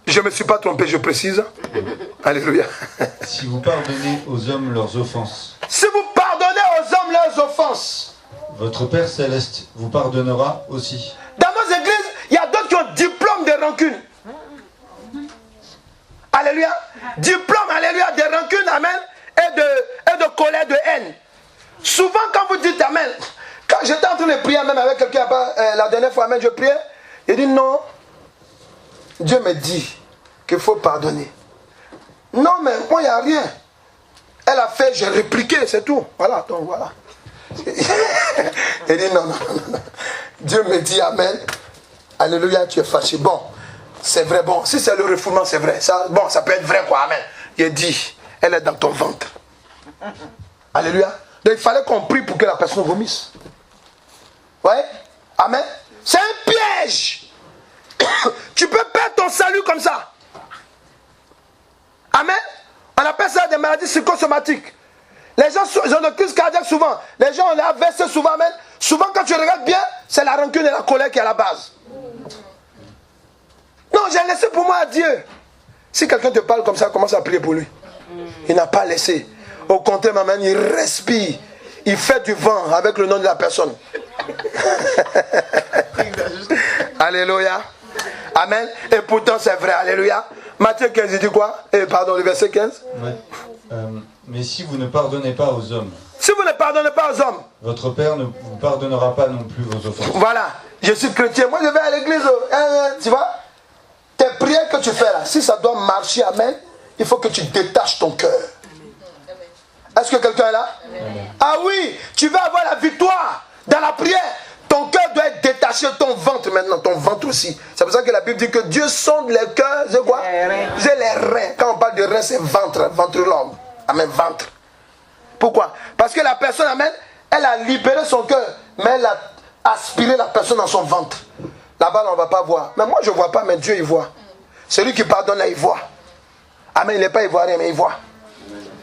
Je ne me suis pas trompé, je précise. Alléluia. Si vous pardonnez aux hommes leurs offenses. Si vous pardonnez aux hommes leurs offenses. Votre Père Céleste vous pardonnera aussi. Dans nos églises, il y a d'autres qui ont diplôme de rancune. Alléluia. Diplôme, alléluia, de rancune, amen, et de colère, de haine. Souvent, quand vous dites amen, quand j'étais en train de prier même avec quelqu'un, la dernière fois, amen, je priais, il dit non, Dieu me dit qu'il faut pardonner. Non, mais moi, il n'y a rien. Elle a fait, j'ai répliqué, c'est tout. Voilà, donc voilà. Il dit non, non, non, non. Dieu me dit amen. Alléluia, tu es fâché. Bon, c'est vrai, bon, si c'est le refoulement, c'est vrai. Ça, bon, ça peut être vrai, quoi, amen. Il dit, elle est dans ton ventre. Alléluia. Donc il fallait qu'on prie pour que la personne vomisse. Ouais, amen. C'est un piège. Tu peux perdre ton salut comme ça. Amen. On appelle ça des maladies psychosomatiques. Les gens ont une crise cardiaque souvent. Les gens ont les AVC souvent. Amen. Souvent quand tu regardes bien, c'est la rancune et la colère qui est à la base. Non, j'ai laissé pour moi à Dieu. Si quelqu'un te parle comme ça, commence à prier pour lui. Il n'a pas laissé. Au contraire, maman, il respire. Il fait du vent avec le nom de la personne. Alléluia. Amen. Et pourtant, c'est vrai. Alléluia. Matthieu 15, il dit quoi? Pardon, le verset 15. Mais si vous ne pardonnez pas aux hommes. Si vous ne pardonnez pas aux hommes. Votre Père ne vous pardonnera pas non plus vos offenses. Voilà. Je suis chrétien. Moi, je vais à l'église. Tu vois? Tes prières que tu fais là, si ça doit marcher, amen, il faut que tu détaches ton cœur. Est-ce que quelqu'un est là? Amen. Ah oui, tu veux avoir la victoire dans la prière. Ton cœur doit être détaché de ton ventre maintenant, ton ventre aussi. C'est pour ça que la Bible dit que Dieu sonde les cœurs, c'est quoi? C'est les reins. Quand on parle de reins, c'est ventre, ventriloque. Amen, ventre. Pourquoi? Parce que la personne, amen, elle a libéré son cœur, mais elle a aspiré la personne dans son ventre. Là-bas, on ne va pas voir. Mais moi, je ne vois pas, mais Dieu, il voit. Celui qui pardonne, là, il voit. Amen, il n'est pas ivoirien, mais il voit.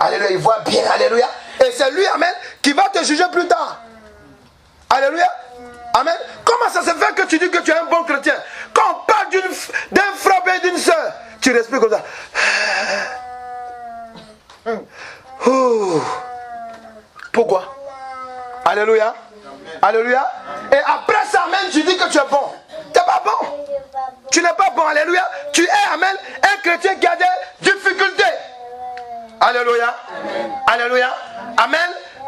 Alléluia, il voit bien, alléluia. Et c'est lui, amen, qui va te juger plus tard. Alléluia. Amen. Comment ça se fait que tu dis que tu es un bon chrétien? Quand on parle d'un frère et d'une soeur, tu respires comme ça. Pourquoi? Alléluia. Alléluia. Et après ça, amen, tu dis que tu es bon. Tu n'es pas bon. Tu n'es pas bon. Alléluia. Tu es, amen, un chrétien qui a des difficultés. Alléluia. Alléluia. Amen.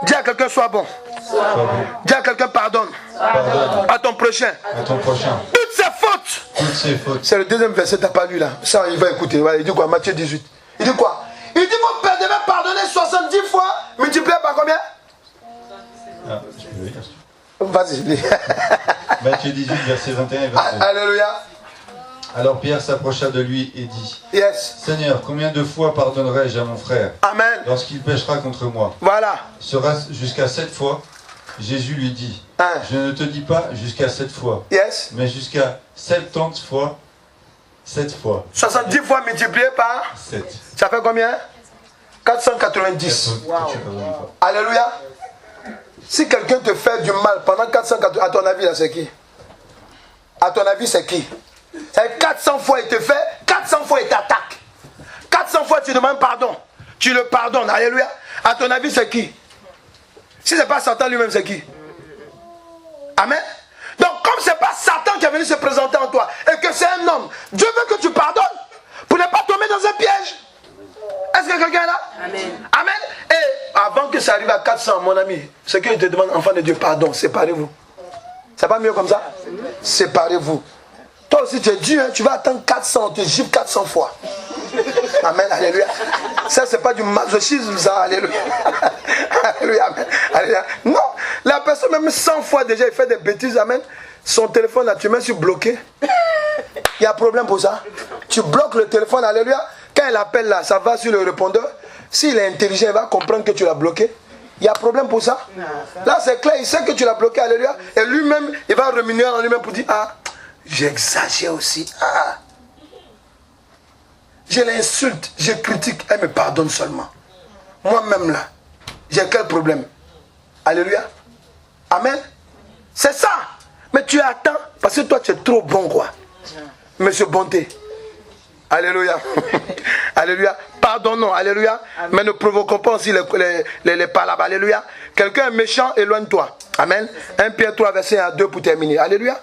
Dis à quelqu'un sois bon. Dis à quelqu'un pardonne. À ton prochain. À ton prochain. Toutes ces fautes. Toutes ces fautes. C'est le deuxième verset, tu n'as pas lu là. Ça, il va écouter. Il dit quoi? Matthieu 18. Il dit quoi? Il dit vous devez pardonner 70 fois, multiplié par combien? Ah, je peux le lire. Vas-y. Matthieu 18, verset 21 et 22. Alléluia. Alors Pierre s'approcha de lui et dit, Yes. Seigneur, combien de fois pardonnerai-je à mon frère Amen. lorsqu'il péchera contre moi? Voilà. Sera-ce jusqu'à 7 fois? Jésus lui dit, Hein. je ne te dis pas jusqu'à 7 fois, Yes. mais jusqu'à 70 fois, 7 fois. 70 fois multiplié par. 7. Ça fait combien? 490. Alléluia. Si quelqu'un te fait du mal pendant 480, à ton avis, là, c'est qui? À ton avis, c'est qui? C'est 400 fois il te fait, 400 fois il t'attaque. 400 fois tu demandes pardon. Tu le pardonnes. Alléluia. À ton avis, c'est qui? Si ce n'est pas Satan lui-même, c'est qui? Amen. Donc, comme ce n'est pas Satan qui est venu se présenter en toi et que c'est un homme, Dieu veut que tu pardonnes pour ne pas tomber dans un piège. Est-ce que quelqu'un est là? Amen. Amen. Et avant que ça arrive à 400, mon ami, ce que je te demande, enfant de Dieu, pardon, séparez-vous. C'est pas mieux comme ça? Séparez-vous. Toi aussi, tu es Dieu, hein, tu vas attendre 400, on te gifle 400 fois. Amen, alléluia. Ça, c'est pas du masochisme, ça, alléluia. Alléluia, amen, alléluia. Non, la personne, même 100 fois déjà, il fait des bêtises, amen. Son téléphone, là, tu mets sur bloqué. Il y a problème pour ça. Tu bloques le téléphone, alléluia. Quand il appelle là, ça va sur le répondeur. S'il est intelligent, il va comprendre que tu l'as bloqué. Il y a problème pour ça. Là, c'est clair, il sait que tu l'as bloqué, alléluia. Et lui-même, il va remuer en lui-même pour dire, ah, j'exagère aussi. Ah. Je l'insulte, je critique, elle me pardonne seulement. Moi-même là, j'ai quel problème? Alléluia. Amen. C'est ça. Mais tu attends, parce que toi tu es trop bon, quoi. Monsieur Bonté. Alléluia. Alléluia. Pardonnons, alléluia. Amen. Mais ne provoquons pas aussi les palabres. Alléluia. Quelqu'un est méchant, éloigne-toi. Amen. 1 Pierre 3, verset 1 à 2 pour terminer. Alléluia.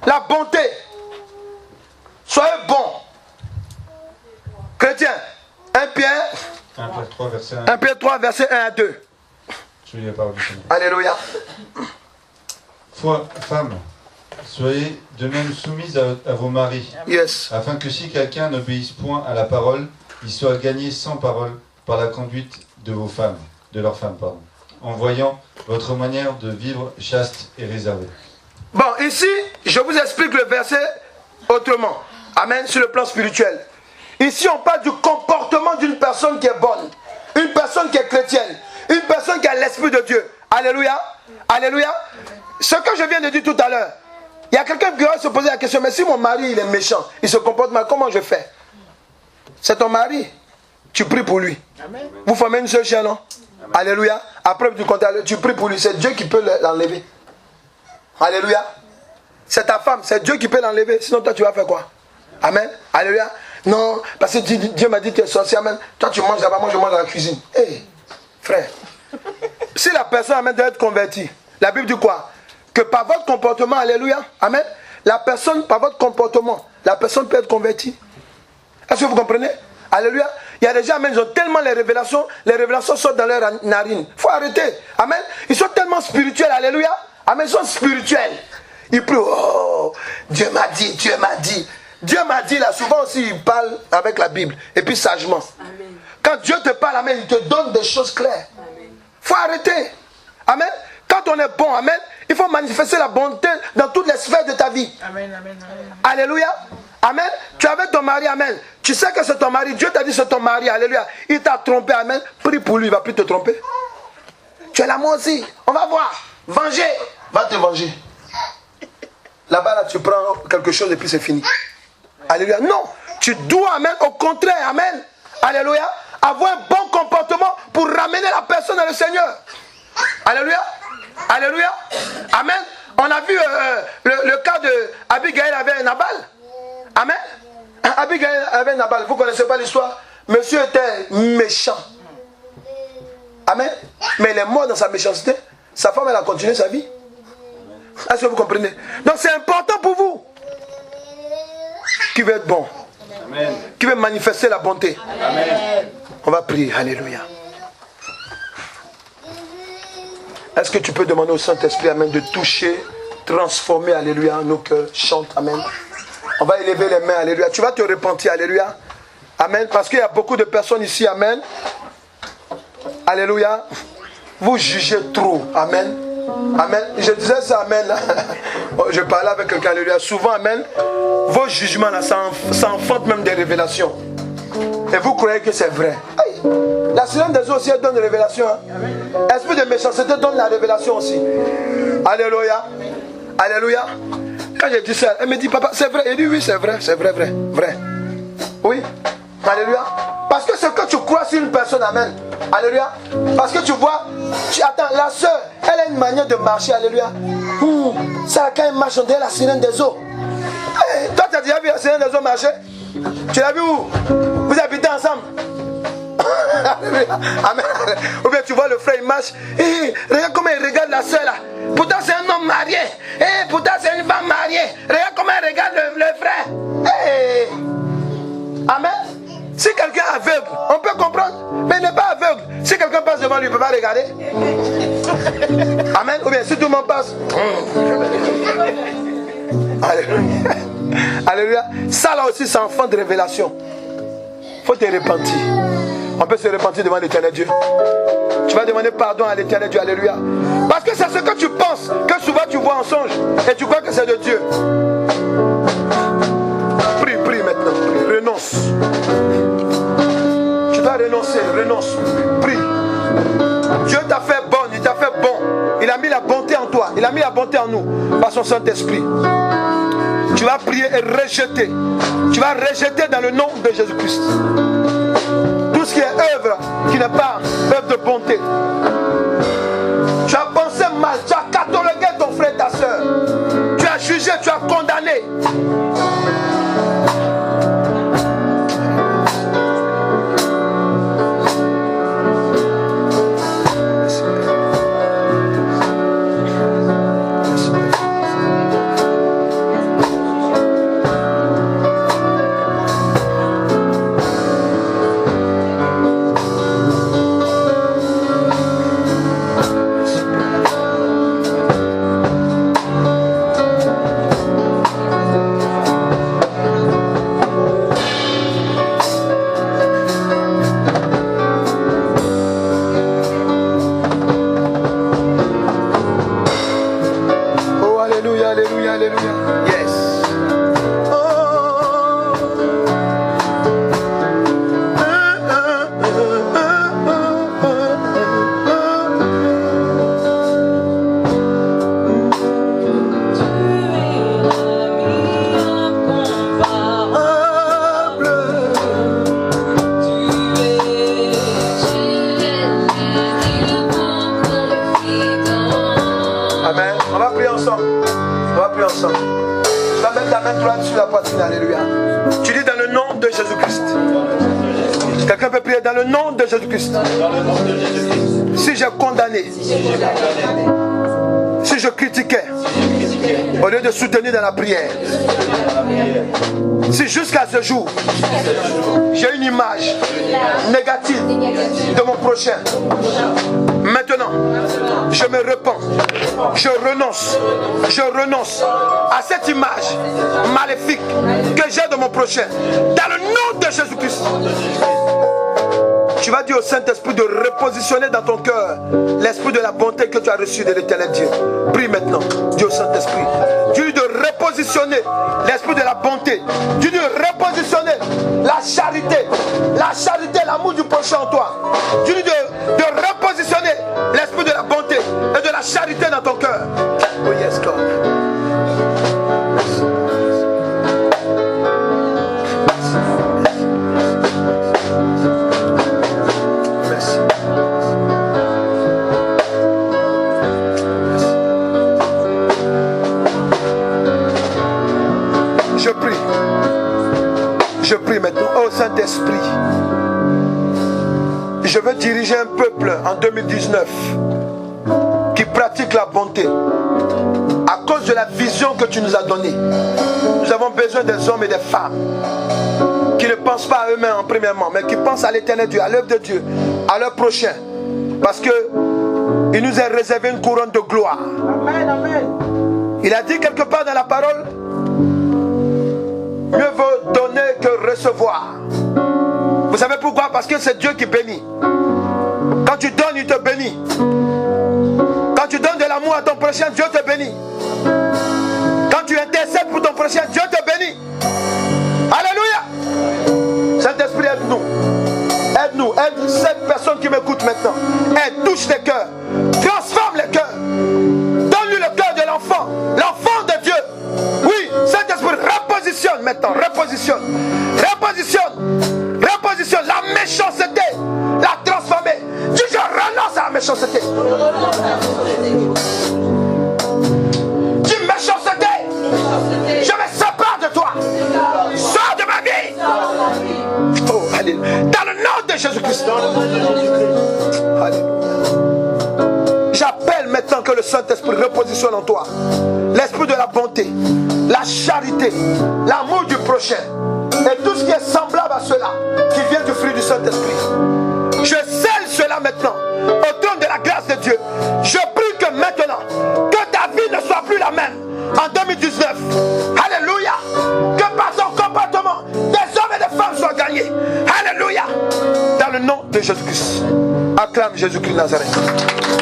La bonté. Soyez bons. Chrétien. 1 Pierre 3, verset 1. 1 Pierre 3, verset 1 à 2. Je lis la parole du Seigneur. Alléluia. Femmes, soyez de même soumises à vos maris, Yes. afin que si quelqu'un n'obéisse point à la parole, il soit gagné sans parole par la conduite de vos femmes, de leurs femmes, pardon, en voyant votre manière de vivre chaste et réservée. Bon, ici, je vous explique le verset autrement. Amen, sur le plan spirituel. Ici, on parle du comportement d'une personne qui est bonne, une personne qui est chrétienne, une personne qui a l'Esprit de Dieu. Alléluia. Alléluia. Ce que je viens de dire tout à l'heure, il y a quelqu'un qui va se poser la question, mais si mon mari il est méchant, il se comporte mal, comment je fais? C'est ton mari. Tu pries pour lui. Amen. Vous formez une seule chair, non? Amen. Alléluia. Après, tu pries pour lui. C'est Dieu qui peut l'enlever. Alléluia. C'est ta femme. C'est Dieu qui peut l'enlever. Sinon, toi, tu vas faire quoi? Amen. Alléluia. Non, parce que Dieu m'a dit que tu es sorcier. Amen. Toi, tu manges là-bas, moi, je mange dans la cuisine. Hé, hey, frère. Si la personne, amen, doit être convertie, la Bible dit quoi? Que par votre comportement, alléluia, amen, la personne, par votre comportement, la personne peut être convertie. Est-ce que vous comprenez? Alléluia. Il y a des gens, amen, ils ont tellement les révélations sortent dans leurs narines. Il faut arrêter. Amen. Ils sont tellement spirituels, alléluia. Amen, ils sont spirituels. Ils prient, oh, Dieu m'a dit, Dieu m'a dit. Dieu m'a dit, là, souvent aussi, il parle avec la Bible, et puis sagement. Amen. Quand Dieu te parle, amen, il te donne des choses claires. Il faut arrêter. Amen. Quand on est bon, amen, il faut manifester la bonté dans toutes les sphères de ta vie. Amen, amen, amen. Alléluia. Amen. Tu es avec ton mari, amen. Tu sais que c'est ton mari. Dieu t'a dit c'est ton mari, alléluia. Il t'a trompé, amen. Prie pour lui, il ne va plus te tromper. Tu es là, moi aussi. On va voir. Venger. Va te venger. Là-bas, là, tu prends quelque chose et puis c'est fini. Alléluia. Non. Tu dois, amen. Au contraire, amen. Alléluia. Avoir un bon comportement pour ramener la personne à le Seigneur. Alléluia. Alléluia. Amen. On a vu le cas de Abigail avec Nabal. Amen. Abigail avec Nabal. Vous ne connaissez pas l'histoire? Monsieur était méchant. Amen. Mais il est mort dans sa méchanceté. Sa femme, elle a continué sa vie. Est-ce que vous comprenez? Donc c'est important pour vous. Qui veut être bon? Amen. Qui veut manifester la bonté? Amen. On va prier. Alléluia. Est-ce que tu peux demander au Saint-Esprit, Amen, de toucher, transformer, Alléluia, nos cœurs? Chante, Amen. On va élever les mains, Alléluia. Tu vas te repentir, Alléluia. Amen. Parce qu'il y a beaucoup de personnes ici, Amen. Alléluia. Vous jugez trop. Amen. Amen. Je disais ça, Amen. Je parlais avec quelqu'un, Alléluia. Souvent, Amen. Vos jugements, là, ça enfante même des révélations. Et vous croyez que c'est vrai. Aïe. La sirène des eaux aussi, elle donne une révélation. Hein. Esprit de méchanceté donne la révélation aussi. Alléluia. Alléluia. Quand j'ai dit ça, elle me dit, papa, c'est vrai. Elle dit, oui, c'est vrai, vrai. Oui. Alléluia. Parce que ce que tu crois sur une personne, Amen. Alléluia. Parce que tu vois, attends, la soeur, elle a une manière de marcher, Alléluia. Ça, quand elle marche, on dirait la sirène des eaux. Hey, toi, tu as déjà vu la sirène des eaux marcher? Tu l'as vu où? Vous habitez ensemble? Alléluia. Amen. Ou bien tu vois le frère, il marche. Hey, regarde comment il regarde la soeur là. Pourtant, c'est un homme marié. Hey, pourtant, c'est une femme mariée. Regarde comment il regarde le frère. Hey. Amen. Si quelqu'un est aveugle, on peut comprendre, mais il n'est pas aveugle. Si quelqu'un passe devant lui, il ne peut pas regarder. Amen. Ou bien si tout le monde passe. Alléluia. Alléluia. Ça là aussi, c'est un enfant de révélation. Il faut te repentir. On peut se repentir devant l'Éternel Dieu. Tu vas demander pardon à l'Éternel Dieu. Alléluia. Parce que c'est ce que tu penses, que souvent tu vois en songe, et tu crois que c'est de Dieu. Prie maintenant. Prie. Renonce. Tu dois renoncer. Renonce. Prie. Dieu t'a fait bonne. Il t'a fait bon. Il a mis la bonté en toi. Il a mis la bonté en nous. Par son Saint-Esprit. Tu vas prier et rejeter. Tu vas rejeter dans le nom de Jésus-Christ. Tout ce qui est œuvre, qui n'est pas œuvre de bonté. Tu as pensé mal. Tu as catalogué ton frère et ta soeur. Tu as jugé, tu as condamné. Jésus-Christ. Si j'ai condamné, si je critiquais, au lieu de soutenir dans la prière, si jusqu'à ce jour, j'ai une image négative de mon prochain, maintenant, je me repens, je renonce à cette image maléfique que j'ai de mon prochain, dans le nom de Jésus-Christ. Tu vas dire au Saint-Esprit de repositionner dans ton cœur l'esprit de la bonté que tu as reçu de l'Éternel Dieu. Prie maintenant. Dis au Saint-Esprit. Dis-lui de repositionner l'esprit de la bonté. Dis-lui de repositionner la charité, l'amour du prochain en toi. Dis-lui de repositionner l'esprit de la bonté et de la charité dans ton cœur. Oh yes, God. veux diriger un peuple en 2019 qui pratique la bonté. À cause de la vision que tu nous as donnée, nous avons besoin des hommes et des femmes qui ne pensent pas à eux-mêmes en premièrement, mais qui pensent à l'éternel Dieu, à l'œuvre de Dieu, à leur prochain. Parce que il nous a réservé une couronne de gloire. Amen, amen. Il a dit quelque part dans la parole, mieux vaut donner que recevoir. Vous savez pourquoi? Parce que c'est Dieu qui bénit. Quand tu donnes, il te bénit. Quand tu donnes de l'amour à ton prochain, Dieu te bénit. Quand tu intercèdes pour ton prochain, Dieu te bénit. Alléluia. Saint-Esprit, aide-nous. Aide-nous, aide cette personne qui m'écoute maintenant. Aide, touche les cœurs. Transforme les cœurs. Donne-lui le cœur de l'enfant. L'enfant de Dieu. Oui, Saint-Esprit, repositionne maintenant. Repositionne. Repositionne. Repositionne la méchanceté. La transformer. Dis, je renonce à la méchanceté. Dis, méchanceté. Je me sépare de toi. Sors de ma vie. Oh, alléluia. Dans le nom de Jésus-Christ. Alléluia. J'appelle maintenant que le Saint-Esprit repositionne en toi l'esprit de la bonté, la charité, l'amour du prochain et tout ce qui est semblable à cela qui vient du fruit du Saint-Esprit. Je scelle cela maintenant au trône de la grâce de Dieu. Je prie que maintenant que ta vie ne soit plus la même en 2019. Alléluia. Que par ton comportement des hommes et des femmes soient gagnés. Alléluia. Dans le nom de Jésus-Christ. Acclame Jésus-Christ Nazareth.